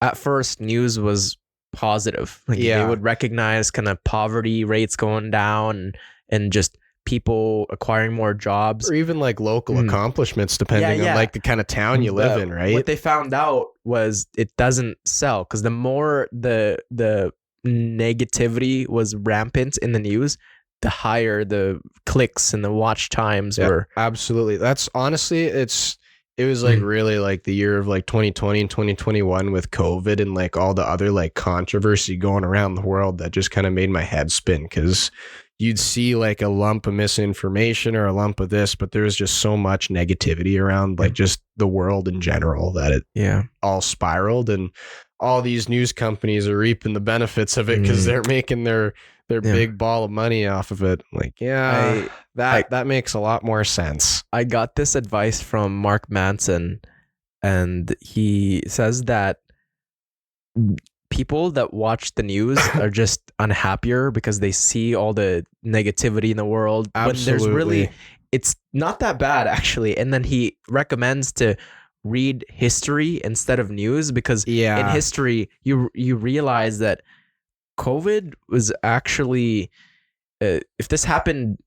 at first news was positive. Like they would recognize kind of poverty rates going down and just people acquiring more jobs. Or even like local accomplishments depending on like the kind of town you live in, right? What they found out was it doesn't sell because the more the negativity was rampant in the news, the higher the clicks and the watch times were. Absolutely. That's honestly, it was like really like the year of like 2020 and 2021 with COVID and like all the other like controversy going around the world that just kind of made my head spin because you'd see like a lump of misinformation or a lump of this, but there was just so much negativity around like just the world in general that it all spiraled, and all these news companies are reaping the benefits of it because they're making their big ball of money off of it. Like, that makes a lot more sense. I got this advice from Mark Manson, and he says that people that watch the news are just unhappier because they see all the negativity in the world. Absolutely. When there's it's not that bad actually. And then he recommends to read history instead of news because in history you realize that COVID was actually if this happened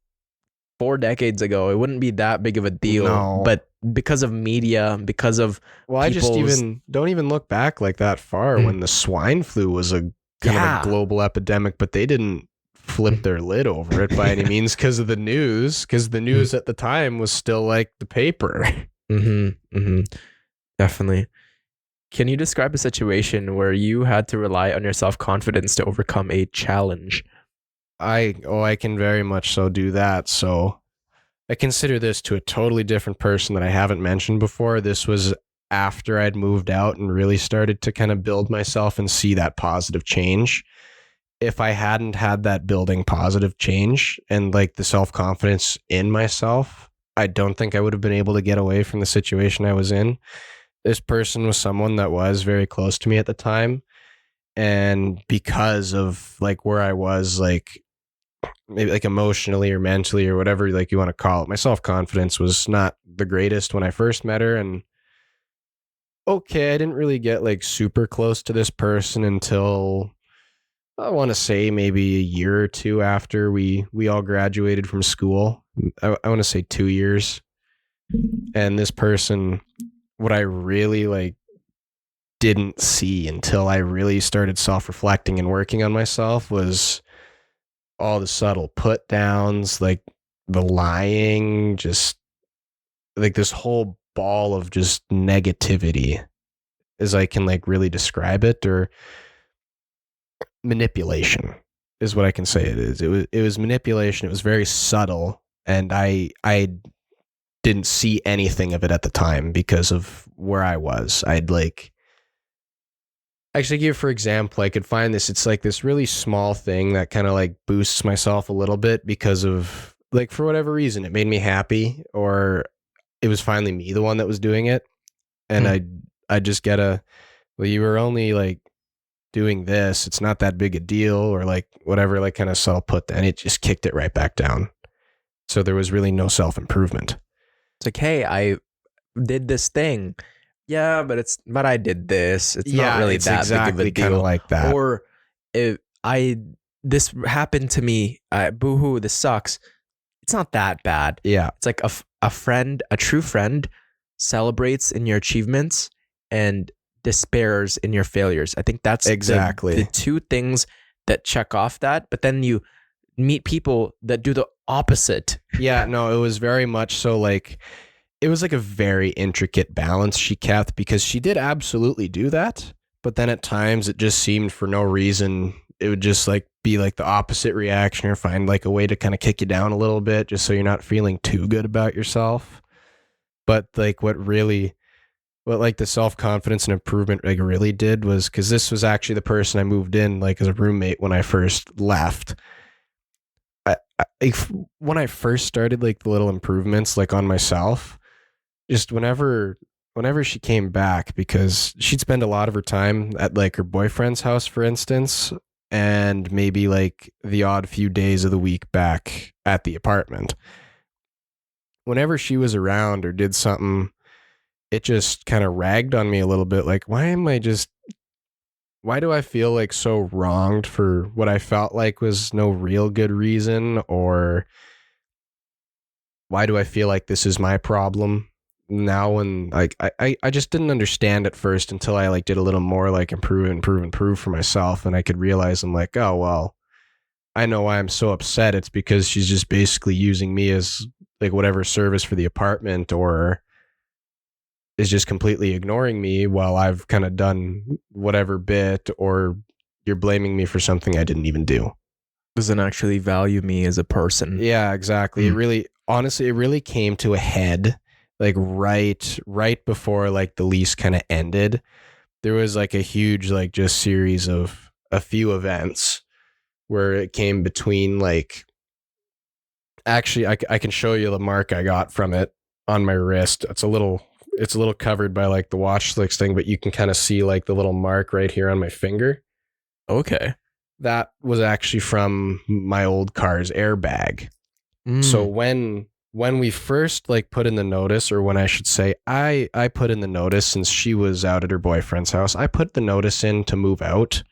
4 decades ago, it wouldn't be that big of a deal. No. But because of media, because of I just don't even look back like that far when the swine flu was a kind of a global epidemic, but they didn't flip their lid over it by any means because of the news. Because the news at the time was still like the paper. Definitely. Can you describe a situation where you had to rely on your self-confidence to overcome a challenge? I can very much so do that. So I consider this to a totally different person that I haven't mentioned before. This was after I'd moved out and really started to kind of build myself and see that positive change. If I hadn't had that building positive change and like the self-confidence in myself, I don't think I would have been able to get away from the situation I was in. This person was someone that was very close to me at the time. And because of like where I was, like maybe like emotionally or mentally or whatever like you want to call it, my self-confidence was not the greatest when I first met her. And I didn't really get like super close to this person until I want to say maybe a year or two after we all graduated from school. I want to say 2 years. And this person, what I really like didn't see until I really started self-reflecting and working on myself was all the subtle put downs, like the lying, just like this whole ball of just negativity, as I can like really describe it, or manipulation is what I can say it is. It was manipulation. It was very subtle, and I didn't see anything of it at the time because of where I was. I'd like actually give, for example, I could find this. It's like this really small thing that kind of like boosts myself a little bit because of like, for whatever reason, it made me happy, or it was finally me, the one that was doing it. And I just get well, you were only like doing this. It's not that big a deal, or like whatever, like kind of subtle put. Then it just kicked it right back down. So there was really no self improvement. It's like, hey, I did this thing. Yeah, but I did this. It's not really it's that big of a exactly kind of deal. like that. Or if this happened to me, boo-hoo, this sucks. It's not that bad. Yeah. It's like a friend, a true friend celebrates in your achievements and despairs in your failures. I think that's exactly the two things that check off that. But then you meet people that do the opposite. Yeah, no, it was very much so like, it was like a very intricate balance she kept, because she did absolutely do that. But then at times it just seemed for no reason, it would just like be like the opposite reaction, or find like a way to kind of kick you down a little bit just so you're not feeling too good about yourself. But like what like the self-confidence and improvement like really did was, because this was actually the person I moved in like as a roommate when I first left. When I first started like the little improvements like on myself, just whenever she came back, because she'd spend a lot of her time at like her boyfriend's house, for instance, and maybe like the odd few days of the week back at the apartment. Whenever she was around or did something, it just kind of ragged on me a little bit. Like, why do I feel like so wronged for what I felt like was no real good reason? Or why do I feel like this is my problem now? When like, I just didn't understand at first until I like did a little more like improve for myself. And I could realize, I'm like, oh, well, I know why I'm so upset. It's because she's just basically using me as like whatever service for the apartment, or is just completely ignoring me while I've kind of done whatever bit, or you're blaming me for something I didn't even do. Doesn't actually value me as a person. Yeah, exactly. It really, honestly, it really came to a head like right before like the lease kind of ended. There was like a huge like just series of a few events where it came between like, actually I can show you the mark I got from it on my wrist. It's a little covered by like the watch slicks thing, but you can kind of see like the little mark right here on my finger. Okay. That was actually from my old car's airbag. So when we first like put in the notice, or when I should say I put in the notice, since she was out at her boyfriend's house, I put the notice in to move out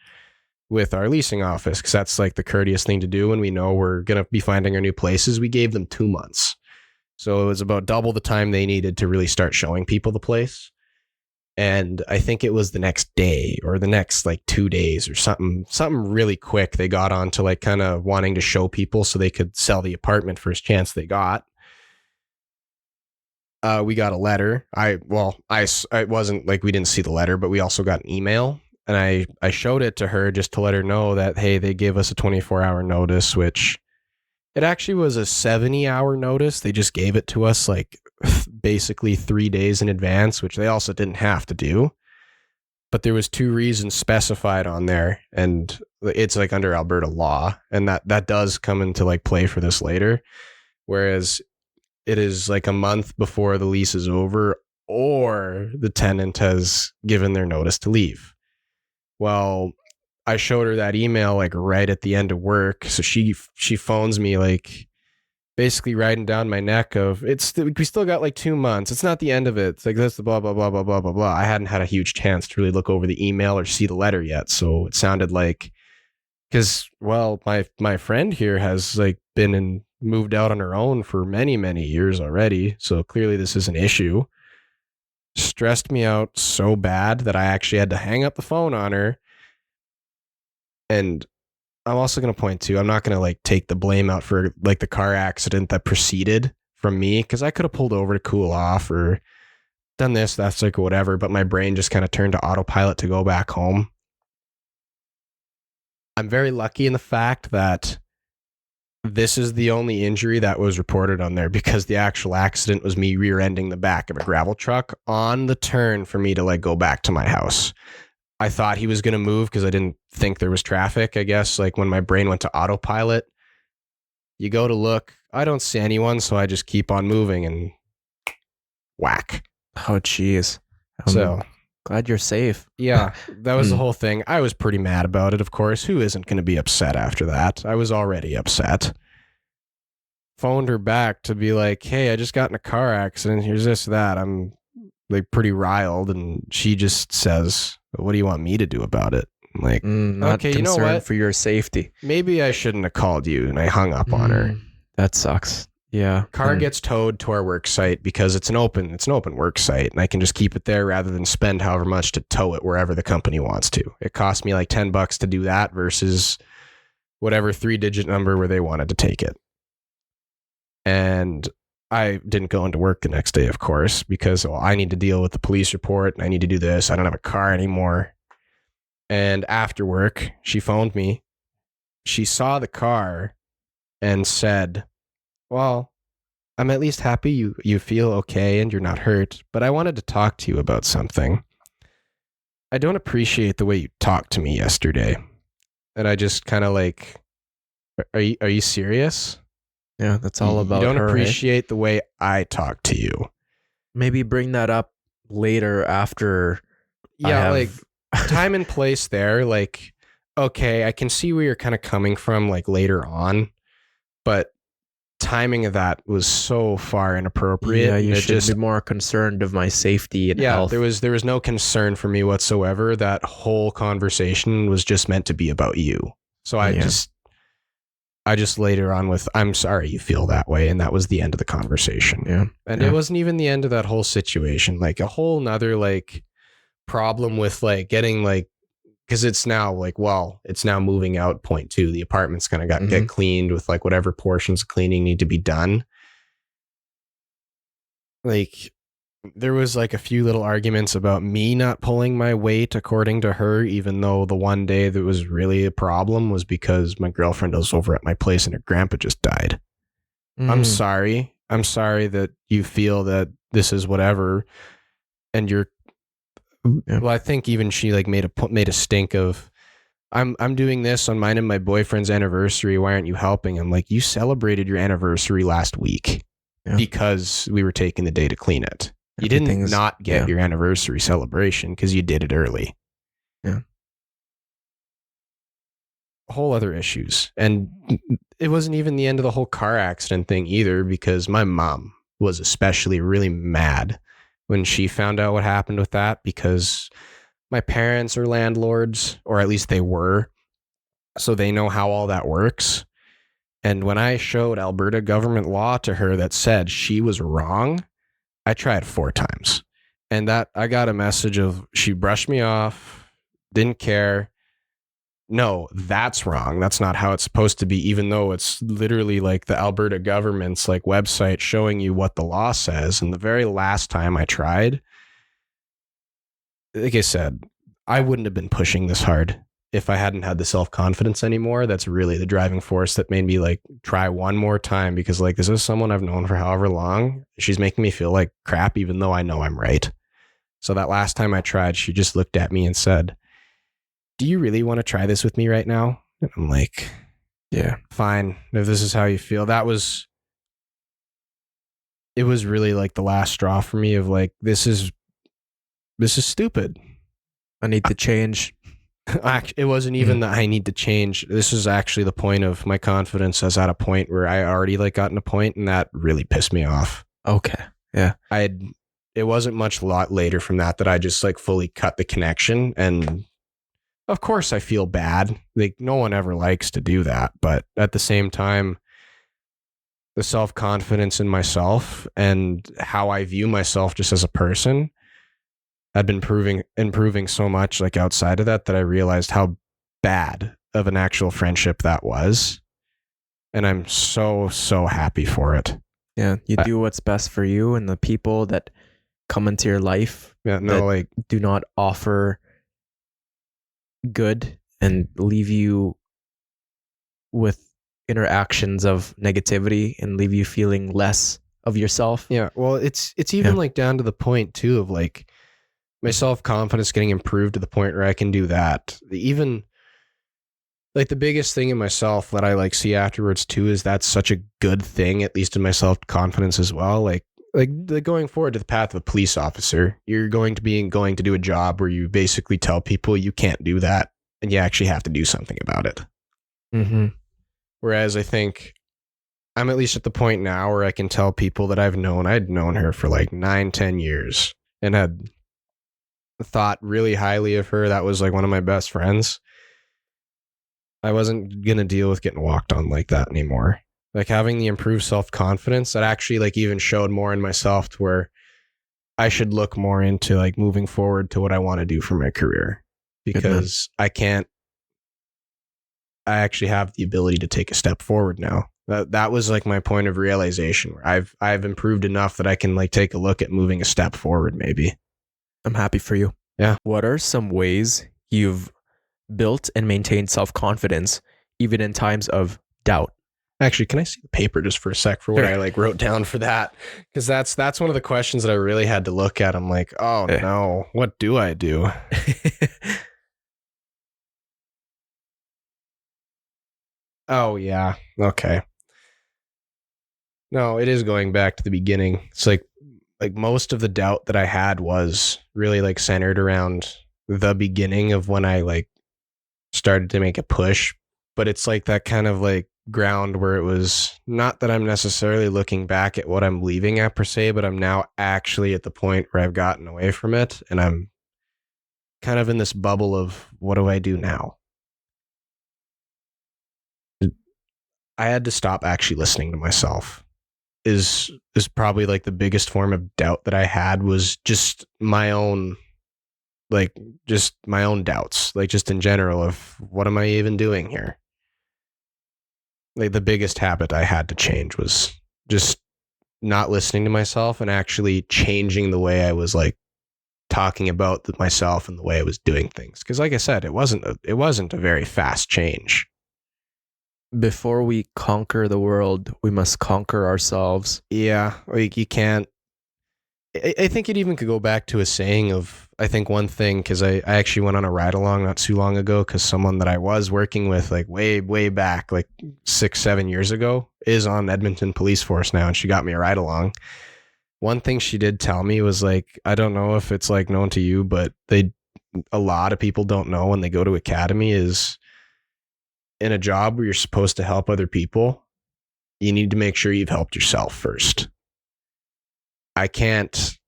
with our leasing office, because that's like the courteous thing to do when we know we're going to be finding our new places. We gave them 2 months. So it was about double the time they needed to really start showing people the place. And I think it was the next day or the next like 2 days or something really quick. They got on to like kind of wanting to show people so they could sell the apartment first chance they got. We got a letter. It wasn't like we didn't see the letter, but we also got an email. And I showed it to her just to let her know that, hey, they gave us a 24-hour notice, which it actually was a 70-hour notice. They just gave it to us like basically 3 days in advance, which they also didn't have to do. But there was 2 reasons specified on there, and it's like under Alberta law, and that does come into like play for this later. Whereas it is like a month before the lease is over, or the tenant has given their notice to leave. Well, I showed her that email like right at the end of work. So she phones me like basically riding down my neck of we still got like 2 months. It's not the end of it. It's like that's the blah, blah, blah, blah, blah, blah, blah. I hadn't had a huge chance to really look over the email or see the letter yet. So it sounded like, because, well, my friend here has like been and moved out on her own for many, many years already. So clearly this is an issue. Stressed me out so bad that I actually had to hang up the phone on her. And I'm also going to point to, I'm not going to like take the blame out for like the car accident that preceded from me, because I could have pulled over to cool off or done this, that's like whatever. But my brain just kind of turned to autopilot to go back home. I'm very lucky in the fact that this is the only injury that was reported on there, because the actual accident was me rear-ending the back of a gravel truck on the turn for me to like go back to my house. I thought he was going to move because I didn't think there was traffic. I guess like when my brain went to autopilot, you go to look, I don't see anyone. So I just keep on moving and whack. Oh, geez. So Glad you're safe. Yeah, that was the whole thing. I was pretty mad about it, of course. Who isn't going to be upset after that? I was already upset. Phoned her back to be like, hey, I just got in a car accident. Here's this, that. I'm like pretty riled. And she just says, what do you want me to do about it? I'm like, Not okay, you know concerned what? for your safety. Maybe I shouldn't have called you. And I hung up on her. That sucks. Yeah. Car gets towed to our work site because it's an open work site, and I can just keep it there rather than spend however much to tow it wherever the company wants to. It cost me like $10 to do that versus whatever 3-digit number where they wanted to take it. And I didn't go into work the next day, of course, because I need to deal with the police report and I need to do this. I don't have a car anymore. And after work, she phoned me. She saw the car and said, well, I'm at least happy you feel okay and you're not hurt, but I wanted to talk to you about something. I don't appreciate the way you talked to me yesterday. And I just kind of like, are you serious? Yeah, that's all about you don't her, appreciate the way I talk to you. Maybe bring that up later after. Yeah, like time and place there. Like, okay, I can see where you're kind of coming from, like later on, but timing of that was so far inappropriate. Yeah, you should be more concerned of my safety and health. There was no concern for me whatsoever. That whole conversation was just meant to be about you. So I just later on with, I'm sorry you feel that way. And that was the end of the conversation. Yeah. And it wasn't even the end of that whole situation. Like a whole nother like problem with like getting like, because it's now like, well, it's now moving out point 2. The apartment's going to get cleaned with like whatever portions of cleaning need to be done. Like there was like a few little arguments about me not pulling my weight according to her, even though the one day that was really a problem was because my girlfriend was over at my place and her grandpa just died. I'm sorry. I'm sorry that you feel that this is whatever. And you're, well, I think even she like made a stink of, I'm doing this on mine and my boyfriend's anniversary. Why aren't you helping? I'm like, you celebrated your anniversary last week because we were taking the day to clean it. You didn't not get your anniversary celebration because you did it early. Yeah. Whole other issues. And it wasn't even the end of the whole car accident thing either, because my mom was especially really mad when she found out what happened with that, because my parents are landlords, or at least they were. So they know how all that works. And when I showed Alberta government law to her that said she was wrong, I tried 4 times. And that I got a message of, she brushed me off, didn't care. No, that's wrong. That's not how it's supposed to be, even though it's literally like the Alberta government's like website showing you what the law says. And the very last time I tried, like I said, I wouldn't have been pushing this hard if I hadn't had the self-confidence anymore. That's really the driving force that made me like try one more time, because like this is someone I've known for however long. She's making me feel like crap, even though I know I'm right. So that last time I tried, she just looked at me and said, do you really want to try this with me right now? And I'm like, yeah, fine. If this is how you feel. It was really like the last straw for me of like, this is stupid. I need to change. It wasn't even that I need to change. This is actually the point of my confidence is at a point where I already like gotten a point, and that really pissed me off. Okay. Yeah. It wasn't much lot later from that I just like fully cut the connection. And of course I feel bad. Like no one ever likes to do that. But at the same time, the self-confidence in myself and how I view myself just as a person had been improving so much like outside of that I realized how bad of an actual friendship that was. And I'm so happy for it. Yeah. You do what's best for you and the people that come into your life. Yeah. No, like do not offer good and leave you with interactions of negativity and leave you feeling less of yourself. Yeah. Well, it's even like down to the point too of like my self-confidence getting improved to the point where I can do that. Even like the biggest thing in myself that I like see afterwards too is that's such a good thing, at least in my self-confidence as well. Like like going forward to the path of a police officer, you're going to do a job where you basically tell people you can't do that, and you actually have to do something about it. Mm-hmm. Whereas I think I'm at least at the point now where I can tell people that I'd known her for like 9-10 years and had thought really highly of her. That was like one of my best friends. I wasn't going to deal with getting walked on like that anymore. Like having the improved self-confidence that actually like even showed more in myself to where I should look more into like moving forward to what I want to do for my career, because I actually have the ability to take a step forward now. That was like my point of realization where I've improved enough that I can like take a look at moving a step forward maybe. I'm happy for you. Yeah. What are some ways you've built and maintained self-confidence even in times of doubt? Actually, can I see the paper just for a sec for what I like wrote down for that? Because that's one of the questions that I really had to look at. I'm like, oh no, what do I do? Oh yeah, okay. No, it is going back to the beginning. It's like most of the doubt that I had was really like centered around the beginning of when I like started to make a push. But it's like that kind of like ground where it was not that I'm necessarily looking back at what I'm leaving at per se, but I'm now actually at the point where I've gotten away from it and I'm kind of in this bubble of what do I do now? I had to stop actually listening to myself. Is probably like the biggest form of doubt that I had, was just my own doubts, like just in general of what am I even doing here? Like the biggest habit I had to change was just not listening to myself and actually changing the way I was like talking about myself and the way I was doing things. Because like I said, it wasn't a very fast change. Before we conquer the world, we must conquer ourselves. Yeah, like you can't. I think it even could go back to a saying of, I think one thing, because I actually went on a ride along not too long ago because someone that I was working with like way back, like 6-7 years ago, is on Edmonton Police Force now, and she got me a ride along. One thing she did tell me was like, I don't know if it's like known to you, but a lot of people don't know when they go to academy is in a job where you're supposed to help other people, you need to make sure you've helped yourself first. I can't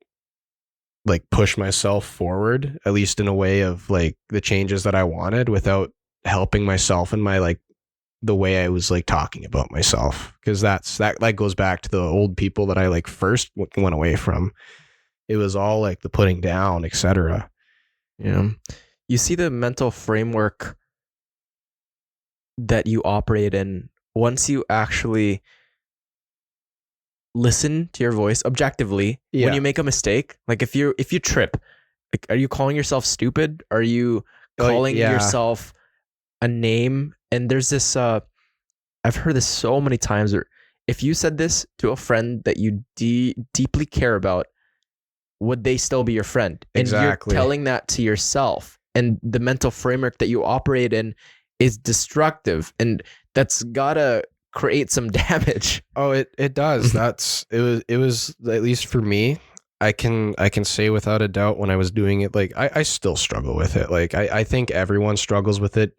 like push myself forward, at least in a way of like the changes that I wanted, without helping myself in my like the way I was like talking about myself. Cause that like goes back to the old people that I like first went away from. It was all like the putting down, etc. Yeah. You see the mental framework that you operate in once you actually listen to your voice objectively. Yeah. When you make a mistake, like if you trip, like are you calling yourself stupid? Are you calling yourself a name? And there's this I've heard this so many times, where if you said this to a friend that you deeply care about, would they still be your friend? And Exactly. you're telling that to yourself, and the mental framework that you operate in is destructive, and that's gotta create some damage. Oh, it does. It was at least for me. I can say without a doubt when I was doing it, like I still struggle with it. Like I think everyone struggles with it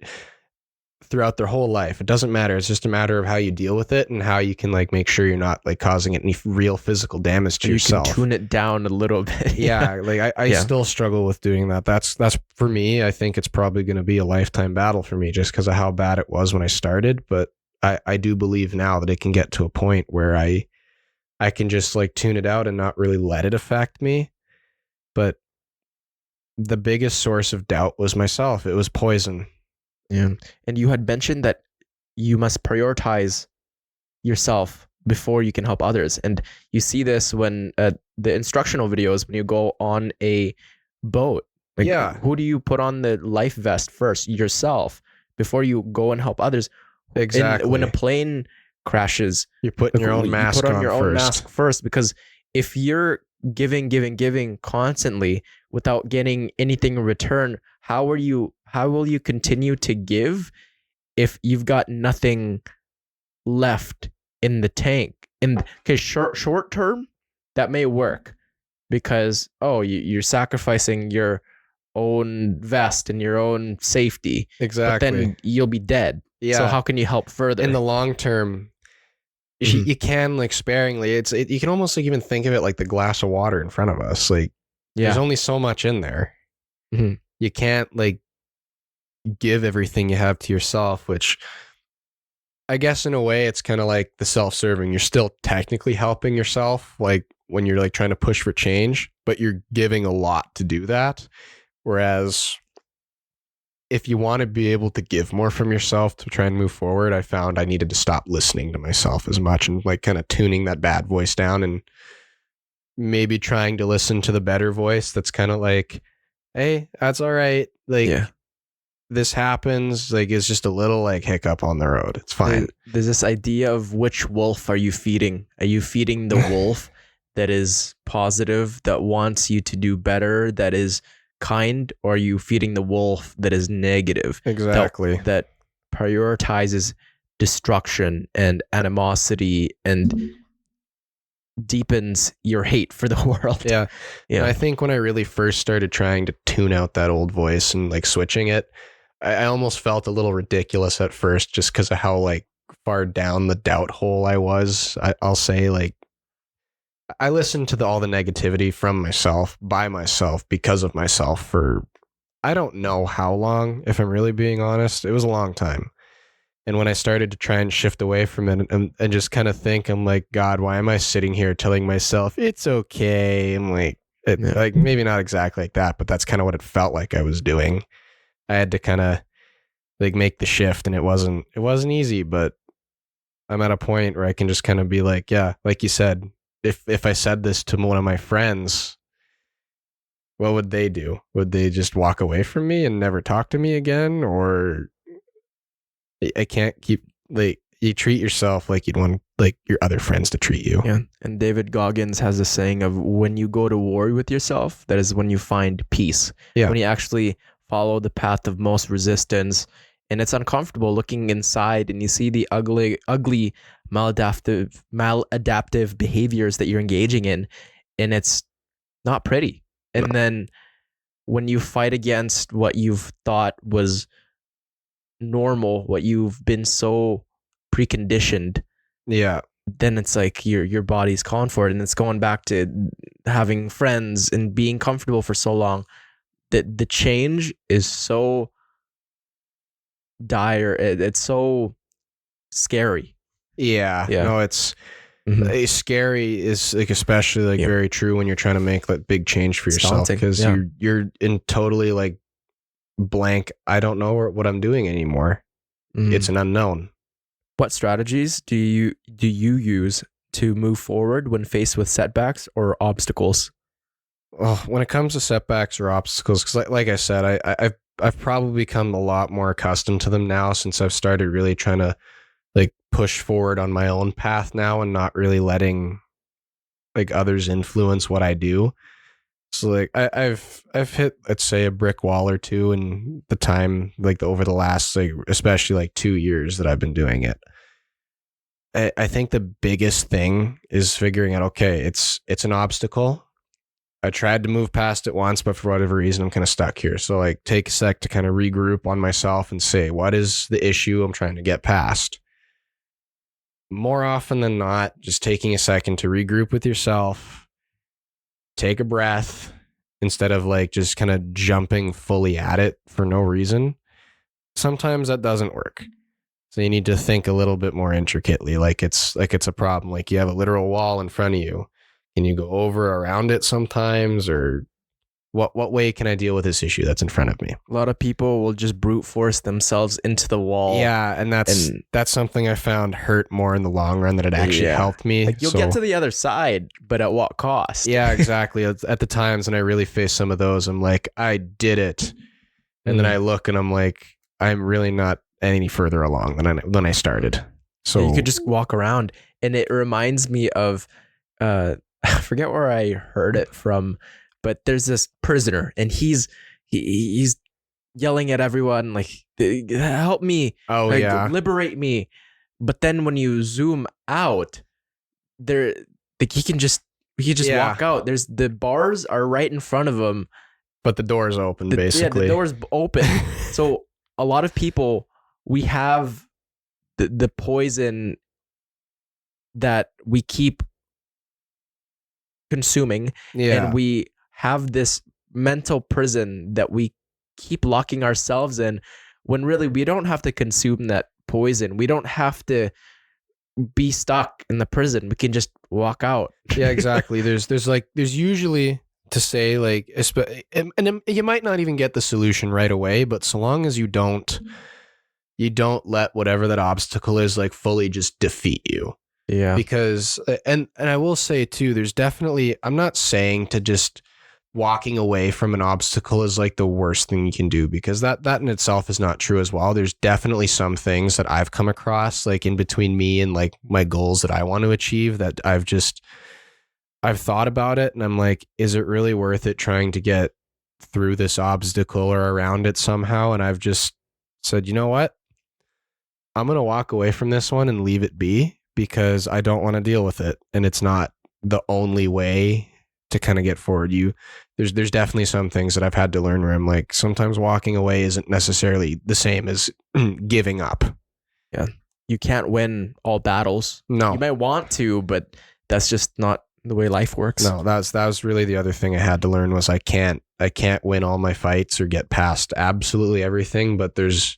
throughout their whole life. It doesn't matter. It's just a matter of how you deal with it and how you can like make sure you're not like causing any real physical damage to yourself. You can tune it down a little bit. Yeah, like I still struggle with doing that. That's for me. I think it's probably going to be a lifetime battle for me just because of how bad it was when I started. But I do believe now that it can get to a point where I can just like tune it out and not really let it affect me. But the biggest source of doubt was myself. It was poison. Yeah. And you had mentioned that you must prioritize yourself before you can help others. And you see this when the instructional videos, when you go on a boat. Like, who do you put on the life vest first? Yourself, before you go and help others. Exactly. And when a plane crashes, you're putting your own mask on first. You put on your own mask first, because if you're giving constantly without getting anything in return, how will you continue to give if you've got nothing left in the tank? And because short term, that may work because, oh, you're sacrificing your own vest and your own safety. Exactly. But then you'll be dead. Yeah. So how can you help further? In the long term, you can like sparingly. You can almost like even think of it like the glass of water in front of us. Like there's only so much in there. You can't like give everything you have to yourself, which I guess in a way it's kind of like the self-serving. You're still technically helping yourself, like when you're like trying to push for change, but you're giving a lot to do that. Whereas if you want to be able to give more from yourself to try and move forward, I found I needed to stop listening to myself as much and like kind of tuning that bad voice down and maybe trying to listen to the better voice that's kind of like, hey, that's all right. Like this happens, like it's just a little like hiccup on the road. It's fine. There's this idea of which wolf are you feeding? Are you feeding the wolf that is positive, that wants you to do better, that is kind, or are you feeding the wolf that is negative? Exactly. That prioritizes destruction and animosity and deepens your hate for the world. Yeah. I think when I really first started trying to tune out that old voice and like switching it, I almost felt a little ridiculous at first just because of how like far down the doubt hole I was. I'll say like I listened to all the negativity from myself, by myself, because of myself for I don't know how long, if I'm really being honest. It was a long time. And when I started to try and shift away from it and just kind of think, I'm like, God, why am I sitting here telling myself it's okay? I'm like, like maybe not exactly like that, but that's kind of what it felt like I was doing. I had to kind of like make the shift, and it wasn't easy, but I'm at a point where I can just kind of be like, yeah, like you said, if I said this to one of my friends, what would they do? Would they just walk away from me and never talk to me again? Or I can't keep like you treat yourself like you'd want like your other friends to treat you. Yeah. And David Goggins has a saying of when you go to war with yourself, that is when you find peace. Yeah. When you actually follow the path of most resistance, and it's uncomfortable looking inside and you see the ugly maladaptive behaviors that you're engaging in, and it's not pretty. And then when you fight against what you've thought was normal, what you've been so preconditioned, then it's like your body's calling for it, and it's going back to having friends and being comfortable for so long that the change is so dire. It's so scary. No, it's scary is like especially like very true when you're trying to make like big change for yourself, because you're in totally like blank. I don't know what I'm doing anymore. It's an unknown. What strategies do you use to move forward when faced with setbacks or obstacles? Well, when it comes to setbacks or obstacles, because like I said, I've probably become a lot more accustomed to them now since I've started really trying to like push forward on my own path now and not really letting like others influence what I do. So like I've hit, let's say, a brick wall or two in the time, like over the last, like especially like 2 years that I've been doing it. I think the biggest thing is figuring out, okay, it's an obstacle. I tried to move past it once, but for whatever reason, I'm kind of stuck here. So like take a sec to kind of regroup on myself and say, what is the issue I'm trying to get past? More often than not, just taking a second to regroup with yourself, take a breath instead of like just kind of jumping fully at it for no reason. Sometimes that doesn't work. So you need to think a little bit more intricately, like it's a problem. Like you have a literal wall in front of you. Can you go over around it sometimes, or what way can I deal with this issue that's in front of me? A lot of people will just brute force themselves into the wall. Yeah, and that's something I found hurt more in the long run than it actually helped me. Like you'll get to the other side, but at what cost? Yeah, exactly. At the times when I really face some of those, I'm like, I did it. And then I look and I'm like, I'm really not any further along than I started. So you could just walk around, and it reminds me of I forget where I heard it from, but there's this prisoner, and he's yelling at everyone like, "Help me! Liberate me!" But then when you zoom out, there, like he can just We could just Yeah. walk out. There's the bars are right in front of them. But the door's open, Yeah, basically. the door's open. So a lot of people, we have the poison that we keep consuming, Yeah. and we have this mental prison that we keep locking ourselves in, when really we don't have to consume that poison. We don't have to be stuck in the prison. We can just walk out. Yeah, exactly. There's usually, to say, like, and you might not even get the solution right away, but so long as you don't let whatever that obstacle is, like, fully just defeat you. Yeah. Because and I will say too, there's definitely, I'm not saying to just walking away from an obstacle is like the worst thing you can do, because that in itself is not true as well. There's definitely some things that I've come across, like, in between me and, like, my goals that I want to achieve, that I've thought about it and I'm like, is it really worth it trying to get through this obstacle or around it somehow? And I've just said, you know what? I'm going to walk away from this one and leave it be, because I don't want to deal with it. And it's not the only way to kind of get forward. There's definitely some things that I've had to learn where I'm like, sometimes walking away isn't necessarily the same as giving up. Yeah. You can't win all battles. No. You might want to, but that's just not the way life works. No, that was really the other thing I had to learn, was I can't win all my fights or get past absolutely everything, but there's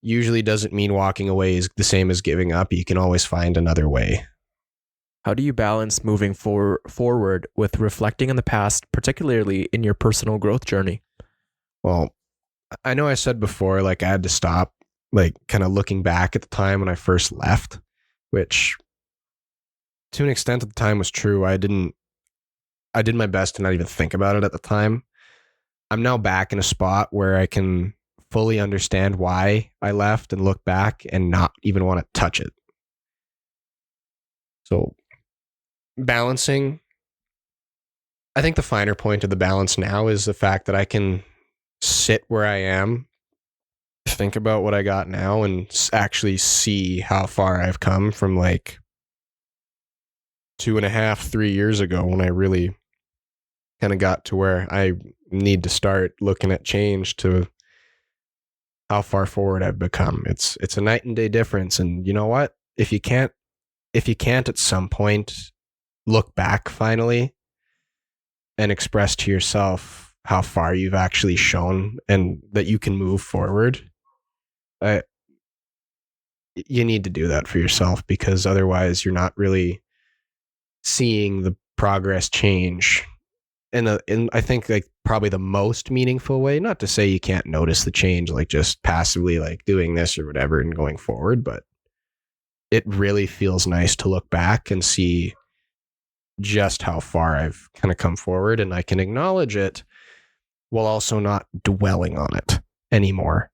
usually doesn't mean walking away is the same as giving up. You can always find another way. How do you balance moving forward with reflecting on the past, particularly in your personal growth journey? Well, I know I said before, like, I had to stop, like, kind of looking back at the time when I first left, which to an extent at the time was true. I did my best to not even think about it at the time. I'm now back in a spot where I can fully understand why I left and look back and not even want to touch it. So balancing, I think the finer point of the balance now is the fact that I can sit where I am, think about what I got now, and actually see how far I've come from, like, 2.5, 3 years ago, when I really kind of got to where I need to start looking at change, to how far forward I've become. It's a night and day difference. And you know what? If you can't at some point look back finally and express to yourself how far you've actually shown and that you can move forward, you need to do that for yourself, because otherwise you're not really seeing the progress change in I think, like, probably the most meaningful way. Not to say you can't notice the change, like, just passively, like, doing this or whatever and going forward, but it really feels nice to look back and see just how far I've kind of come forward, and I can acknowledge it while also not dwelling on it anymore.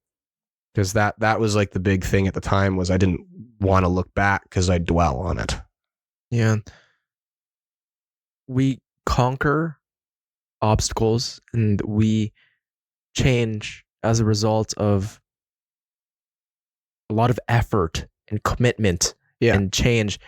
Because that was, like, the big thing at the time, was I didn't want to look back because I dwell on it. Yeah. We conquer obstacles and we change as a result of a lot of effort and commitment and change.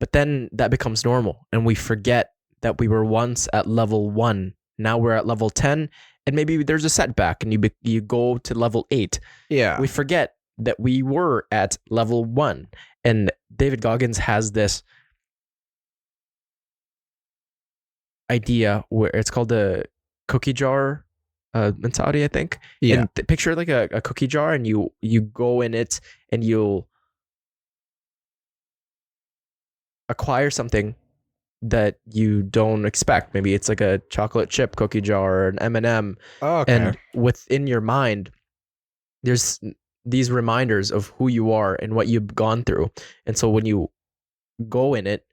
But then that becomes normal, and we forget that we were once at level 1. Now we're at level 10, and maybe there's a setback and you go to level 8. Yeah. We forget that we were at level 1. And David Goggins has this idea where it's called the cookie jar mentality, I think. Yeah. And picture like a cookie jar, and you go in it and you'll acquire something that you don't expect. Maybe it's like a chocolate chip cookie jar or an M&M. Oh, okay. And within your mind, there's these reminders of who you are and what you've gone through. And so when you go in it,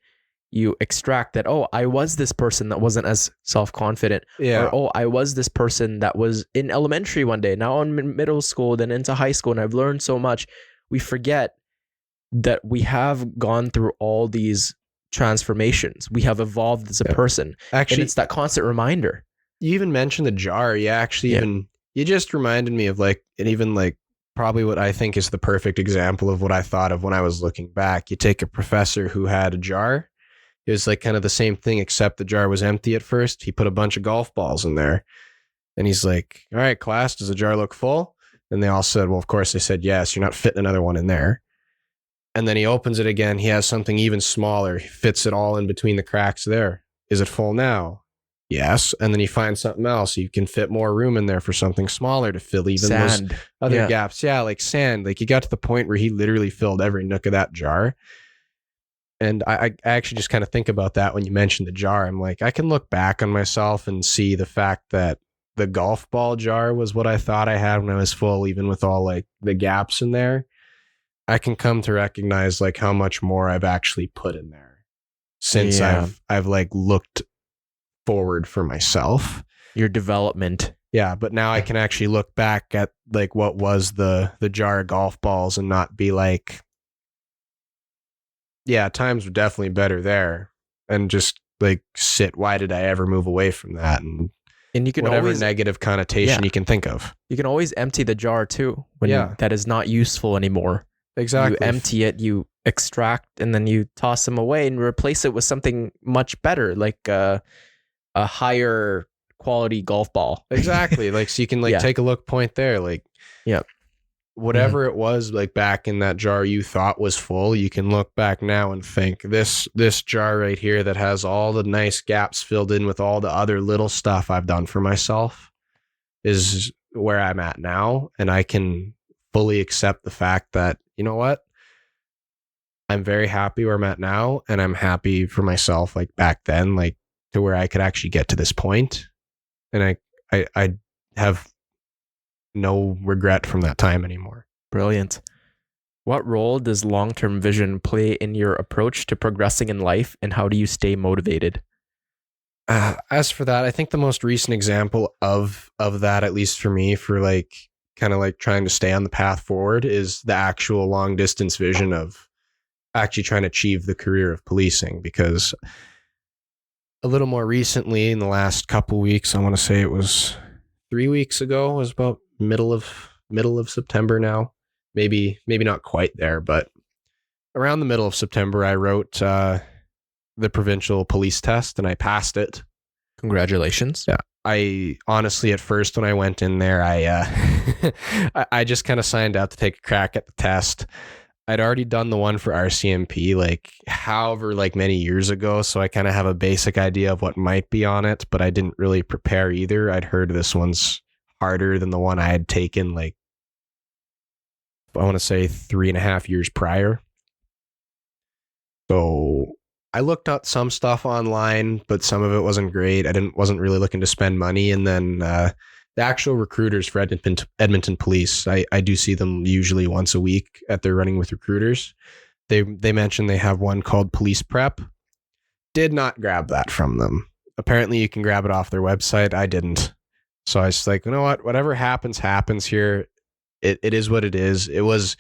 you extract that, oh, I was this person that wasn't as self-confident. Yeah. Or, oh, I was this person that was in elementary one day. Now I'm in middle school, then into high school, and I've learned so much. We forget that we have gone through all these transformations. We have evolved as a person. Actually, and it's that constant reminder. You even mentioned the jar. You actually you just reminded me of, like, and even, like, probably what I think is the perfect example of what I thought of when I was looking back. You take a professor who had a jar, It was like kind of the same thing, except the jar was empty at first. He put a bunch of golf balls in there. And he's like, all right, class, does the jar look full? And they all said, well, of course. They said, yes, you're not fitting another one in there. And then he opens it again. He has something even smaller. He fits it all in between the cracks there. Is it full now? Yes. And then he finds something else. You can fit more room in there for something smaller to fill even Sand. those other gaps. Yeah, like sand. Like he got to the point where he literally filled every nook of that jar. And I actually just kind of think about that when you mentioned the jar. I'm like, I can look back on myself and see the fact that the golf ball jar was what I thought I had when I was full, even with all like the gaps in there. I can come to recognize like how much more I've actually put in there since I've like looked forward for myself. Your development. Yeah, but now I can actually look back at like what was the jar of golf balls and not be like, yeah, times were definitely better there, and just like why did I ever move away from that? And you can whatever always negative connotation you can think of. You can always empty the jar too when that is not useful anymore. Exactly. You empty it, you extract, and then you toss them away and replace it with something much better, like a higher quality golf ball. Exactly. Like, so you can like take a look point there. Like, whatever it was like back in that jar you thought was full, you can look back now and think this jar right here that has all the nice gaps filled in with all the other little stuff I've done for myself is where I'm at now. And I can fully accept the fact that, you know what? I'm very happy where I'm at now, and I'm happy for myself like back then, like to where I could actually get to this point. And I have no regret from that time anymore. Brilliant. What role does long-term vision play in your approach to progressing in life, and how do you stay motivated? As for that, I think the most recent example of that, at least for me, for like kind of like trying to stay on the path forward, is the actual long distance vision of actually trying to achieve the career of policing. Because a little more recently, in the last couple weeks, I want to say it was 3 weeks ago, it was about middle of September now, maybe not quite there, but around the middle of September, I wrote the provincial police test and I passed it. Congratulations. Yeah. I honestly, at first when I went in there, I just kind of signed out to take a crack at the test. I'd already done the one for RCMP like however like many years ago, so I kind of have a basic idea of what might be on it, but I didn't really prepare either. I'd heard this one's harder than the one I had taken like, I want to say 3.5 years prior. So I looked at some stuff online, but some of it wasn't great. Wasn't really looking to spend money. And then the actual recruiters for Edmonton Police, I do see them usually once a week at their Running with Recruiters. They mentioned they have one called Police Prep. Did not grab that from them. Apparently you can grab it off their website. I didn't. So I was like, you know what? Whatever happens here. It is what it is. It was,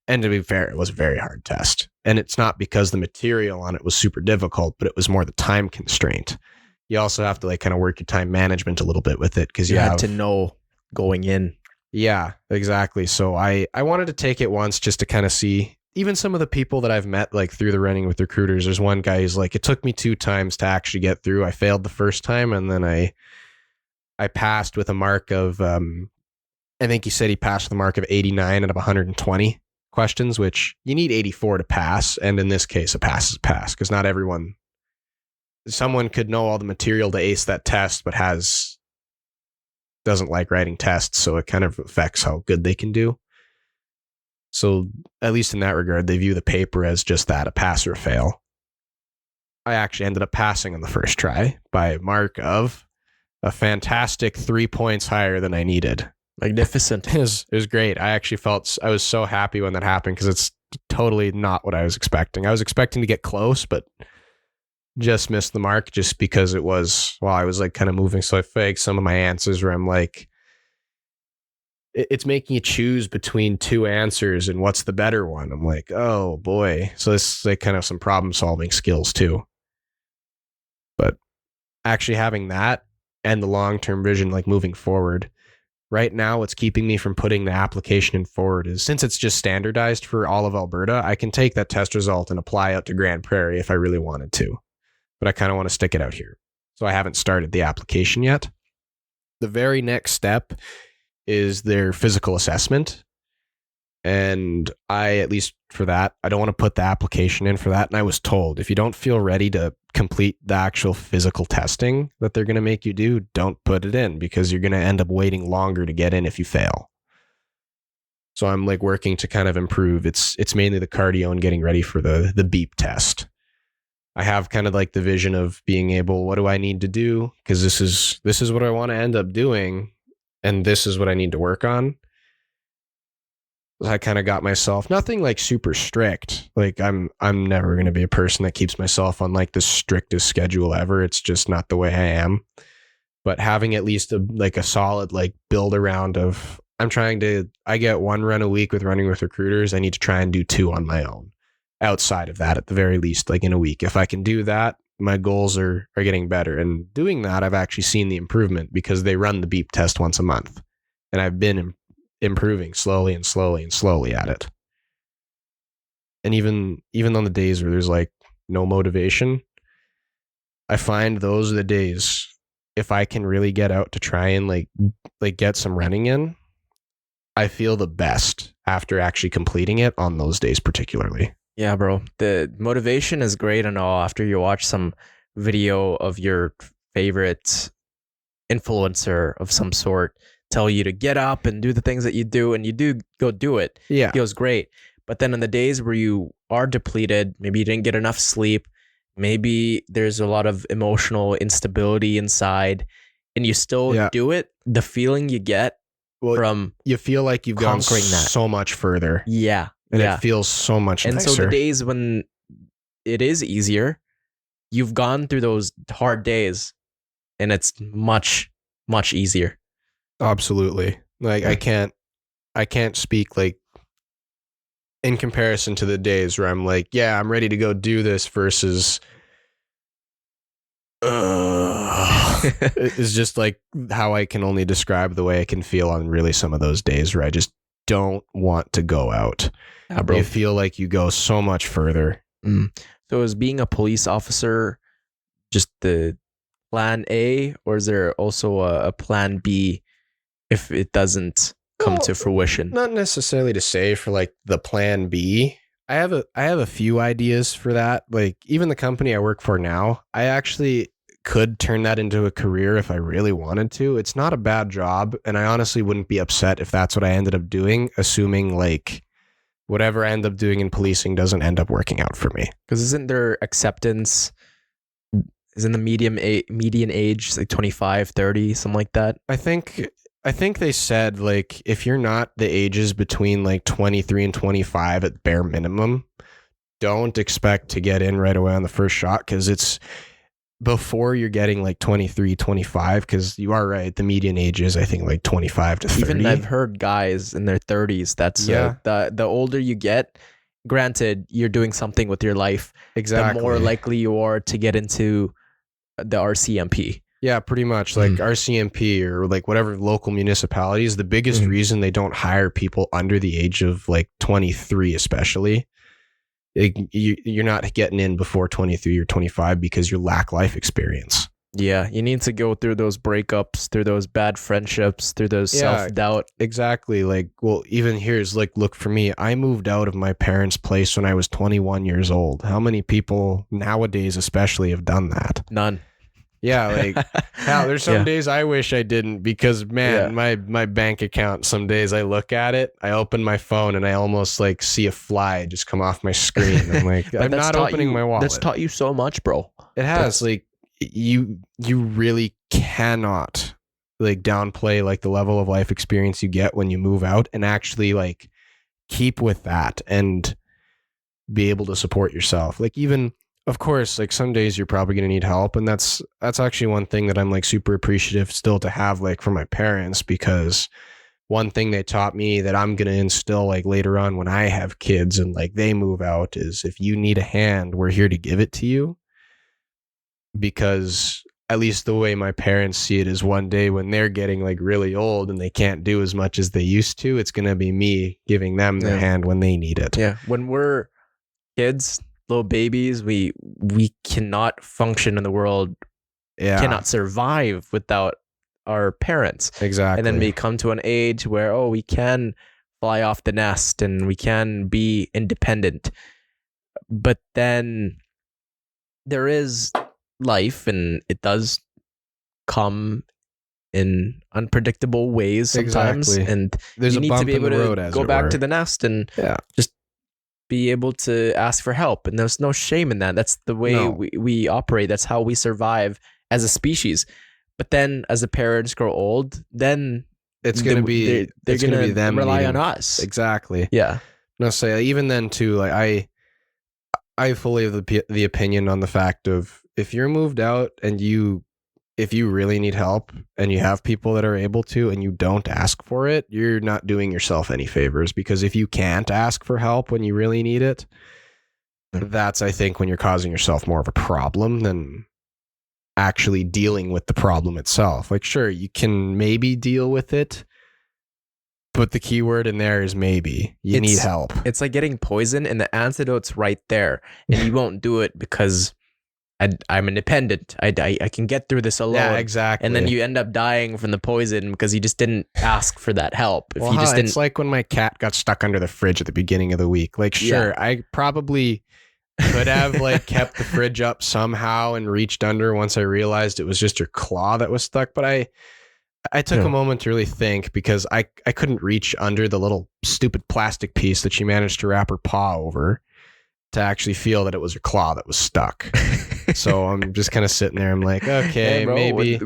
and to be fair, it was a very hard test. And it's not because the material on it was super difficult, but it was more the time constraint. You also have to like kind of work your time management a little bit with it because you had to know going in. Yeah, exactly. So I wanted to take it once just to kind of see even some of the people that I've met like through the Running with Recruiters. There's one guy who's like, it took me 2 times to actually get through. I failed the first time and then I passed with a mark of I think he said he passed the mark of 89 out of 120 questions, which you need 84 to pass. And in this case, a pass is a pass because not someone could know all the material to ace that test, but doesn't like writing tests. So it kind of affects how good they can do. So at least in that regard, they view the paper as just that, a pass or a fail. I actually ended up passing on the first try by a mark of a fantastic 3 points higher than I needed. Magnificent. It was great. I actually I was so happy when that happened because it's totally not what I was expecting. I was expecting to get close, but just missed the mark just because I was like kind of moving. So I faked some of my answers where I'm like, it's making you choose between 2 answers and what's the better one. I'm like, oh boy. So this is like kind of some problem solving skills too. But actually having that and the long-term vision, like moving forward, right now, what's keeping me from putting the application in forward is since it's just standardized for all of Alberta, I can take that test result and apply out to Grand Prairie if I really wanted to. but I kind of want to stick it out here. So I haven't started the application yet. The very next step is their physical assessment. And at least for that, I don't want to put the application in for that. And I was told, if you don't feel ready to complete the actual physical testing that they're going to make you do, don't put it in, because you're going to end up waiting longer to get in if you fail. So I'm like working to kind of improve. It's mainly the cardio and getting ready for the beep test. I have kind of like the vision of being able, what do I need to do? Because this is what I want to end up doing, and this is what I need to work on. I kind of got myself, nothing like super strict. Like I'm never going to be a person that keeps myself on like the strictest schedule ever. It's just not the way I am. But having at least a solid like build around of, I get 1 run a week with running with recruiters. I need to try and do 2 on my own outside of that, at the very least, like in a week. If I can do that, my goals are getting better. And doing that, I've actually seen the improvement, because they run the beep test once a month, and I've been improving slowly at it. And even on the days where there's like no motivation, I find those are the days, if I can really get out to try and like get some running in, I feel the best after actually completing it on those days particularly. Yeah, bro. The motivation is great and all after you watch some video of your favorite influencer of some sort tell you to get up and do the things that you do, and you do go do it. Yeah. It feels great. But then on the days where you are depleted, maybe you didn't get enough sleep, maybe there's a lot of emotional instability inside, and you still do it, the feeling you get from you feel like you've gone so much further. Yeah. And it feels so much nicer. And so the days when it is easier, you've gone through those hard days, and it's much, much easier. Absolutely. Like I can't speak like in comparison to the days where I'm like, yeah, I'm ready to go do this versus it's just like how I can only describe the way I can feel on really some of those days where I just don't want to go out. Yeah, bro. You feel like you go so much further. So is being a police officer just the plan A, or is there also a plan B if it doesn't come to fruition? Not necessarily to say for like the plan B. I have a few ideas for that. Like even the company I work for now, I actually could turn that into a career if I really wanted to. It's not a bad job, and I honestly wouldn't be upset if that's what I ended up doing, assuming like whatever I end up doing in policing doesn't end up working out for me. Because isn't there acceptance? Isn't the median age like 25, 30, something like that? I think they said like if you're not the ages between like 23 and 25 at bare minimum, don't expect to get in right away on the first shot, because it's before you're getting like 23, 25, because you are right. The median age is, I think, like 25 to 30. Even I've heard guys in their 30s. That's the older you get, granted, you're doing something with your life. Exactly. The more likely you are to get into the RCMP. Yeah, pretty much. Like RCMP or like whatever local municipalities, the biggest reason they don't hire people under the age of like 23, especially, you're not getting in before 23 or 25 because you lack life experience. Yeah, you need to go through those breakups, through those bad friendships, through those self-doubt. Exactly. Like, well, even here's like, look, for me, I moved out of my parents' place when I was 21 years old. How many people nowadays especially have done that? None. Yeah, like hell, there's some days I wish I didn't, because man, my bank account, some days I look at it, I open my phone and I almost like see a fly just come off my screen. I'm like, I'm not opening my wallet. That's taught you so much, bro. It has. Like you really cannot like downplay like the level of life experience you get when you move out, and actually like keep with that and be able to support yourself. Like even, of course, like some days you're probably going to need help. And that's actually one thing that I'm like super appreciative still to have like from my parents, because one thing they taught me that I'm going to instill like later on when I have kids and like they move out is, if you need a hand, we're here to give it to you. Because at least the way my parents see it is, one day when they're getting like really old and they can't do as much as they used to, it's going to be me giving them the hand when they need it. Yeah. When we're kids, little babies, we cannot function in the world, Yeah. cannot survive without our parents. Exactly. And then we come to an age where, we can fly off the nest and we can be independent. But then there is life, and it does come in unpredictable ways sometimes. Exactly. And There's you a need to bump be in able the road, to as go it back were. to the nest and Yeah. just be able to ask for help. And there's no shame in that. That's the way No. we operate. That's how we survive as a species. But then as the parents grow old, then It's gonna be they're it's gonna be gonna them rely needing- on us. Exactly. Yeah. No, say even then too. Like I fully have the opinion on the fact of if you're moved out and if you really need help and you have people that are able to and you don't ask for it, you're not doing yourself any favors, because if you can't ask for help when you really need it, that's, I think, when you're causing yourself more of a problem than actually dealing with the problem itself. Like, sure, you can maybe deal with it, but the key word in there is maybe. You need help. It's like getting poison, and the antidote's right there, and you won't do it because I'm independent. I can get through this alone. Yeah, exactly. And then you end up dying from the poison because you just didn't ask for that help. If Well, you just didn't, it's like when my cat got stuck under the fridge at the beginning of the week. Like, sure, I probably could have like kept the fridge up somehow and reached under once I realized it was just her claw that was stuck. But I took a moment to really think, because I couldn't reach under the little stupid plastic piece that she managed to wrap her paw over to actually feel that it was her claw that was stuck. So I'm just kind of sitting there. I'm like, okay, Hey, bro, maybe.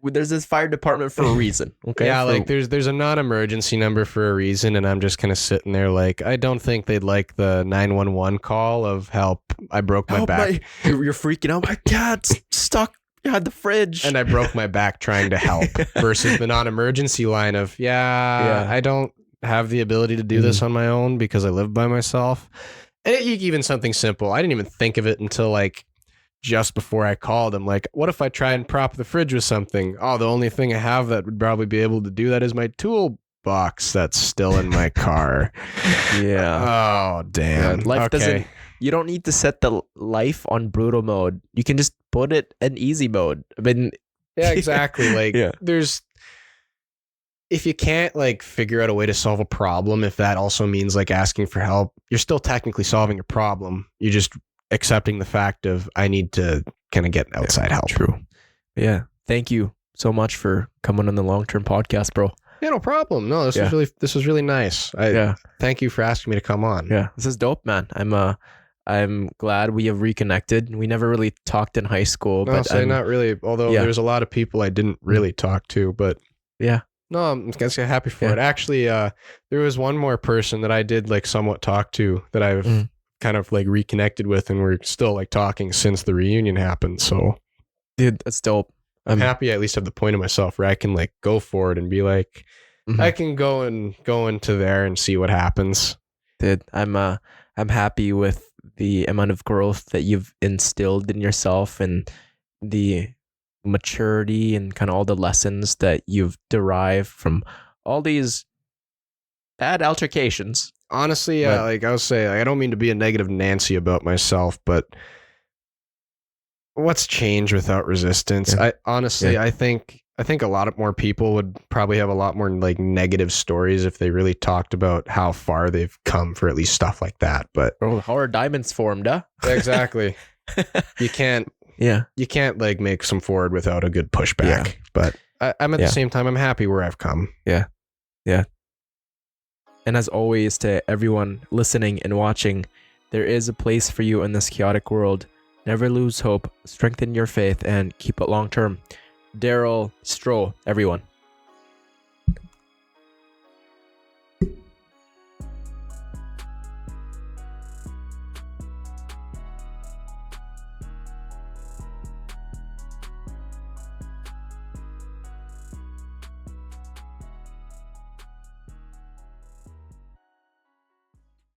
There's this fire department for a reason. Okay. Yeah, like there's a non-emergency number for a reason, and I'm just kind of sitting there like, I don't think they'd like the 911 call of help. I broke my back. You're freaking out. My cat's stuck behind the fridge. And I broke my back trying to help, versus the non-emergency line of, I don't have the ability to do this on my own because I live by myself. And even something simple, I didn't even think of it until like just before I called. I'm like, what if I try and prop the fridge with something? Oh, the only thing I have that would probably be able to do that is my toolbox that's still in my car. Yeah. Oh, damn. Life Okay. doesn't. You don't need to set the life on brutal mode. You can just put it in easy mode. I mean, Yeah, exactly. Like, Yeah. if you can't like figure out a way to solve a problem, if that also means like asking for help, you're still technically solving a problem. You're just accepting the fact of, I need to kind of get outside help. True. Yeah. Thank you so much for coming on the long-term podcast, bro. Yeah, no problem. No, this was really nice. Thank you for asking me to come on. Yeah. This is dope, man. I'm glad we have reconnected. We never really talked in high school, but not really. Although there's a lot of people I didn't really talk to, but yeah. No, I'm just happy for it. Actually, there was one more person that I did like somewhat talk to that I've kind of like reconnected with, and we're still like talking since the reunion happened. So, dude, that's dope. I'm happy I at least have the point of myself where I can like go forward and be like, I can go into there and see what happens. Dude, I'm happy with the amount of growth that you've instilled in yourself and the maturity and kind of all the lessons that you've derived from all these bad altercations. Honestly, like I was saying, I don't mean to be a negative Nancy about myself, but what's change without resistance? I honestly, I think a lot more people would probably have a lot more like negative stories if they really talked about how far they've come for at least stuff like that. But how are diamonds formed, huh? Exactly. You can't like make some forward without a good pushback. But I'm at the same time, I'm happy where I've come. Yeah. And as always, to everyone listening and watching, there is a place for you in this chaotic world. Never lose hope, strengthen your faith, and keep it long term. Darryl Stroh, everyone.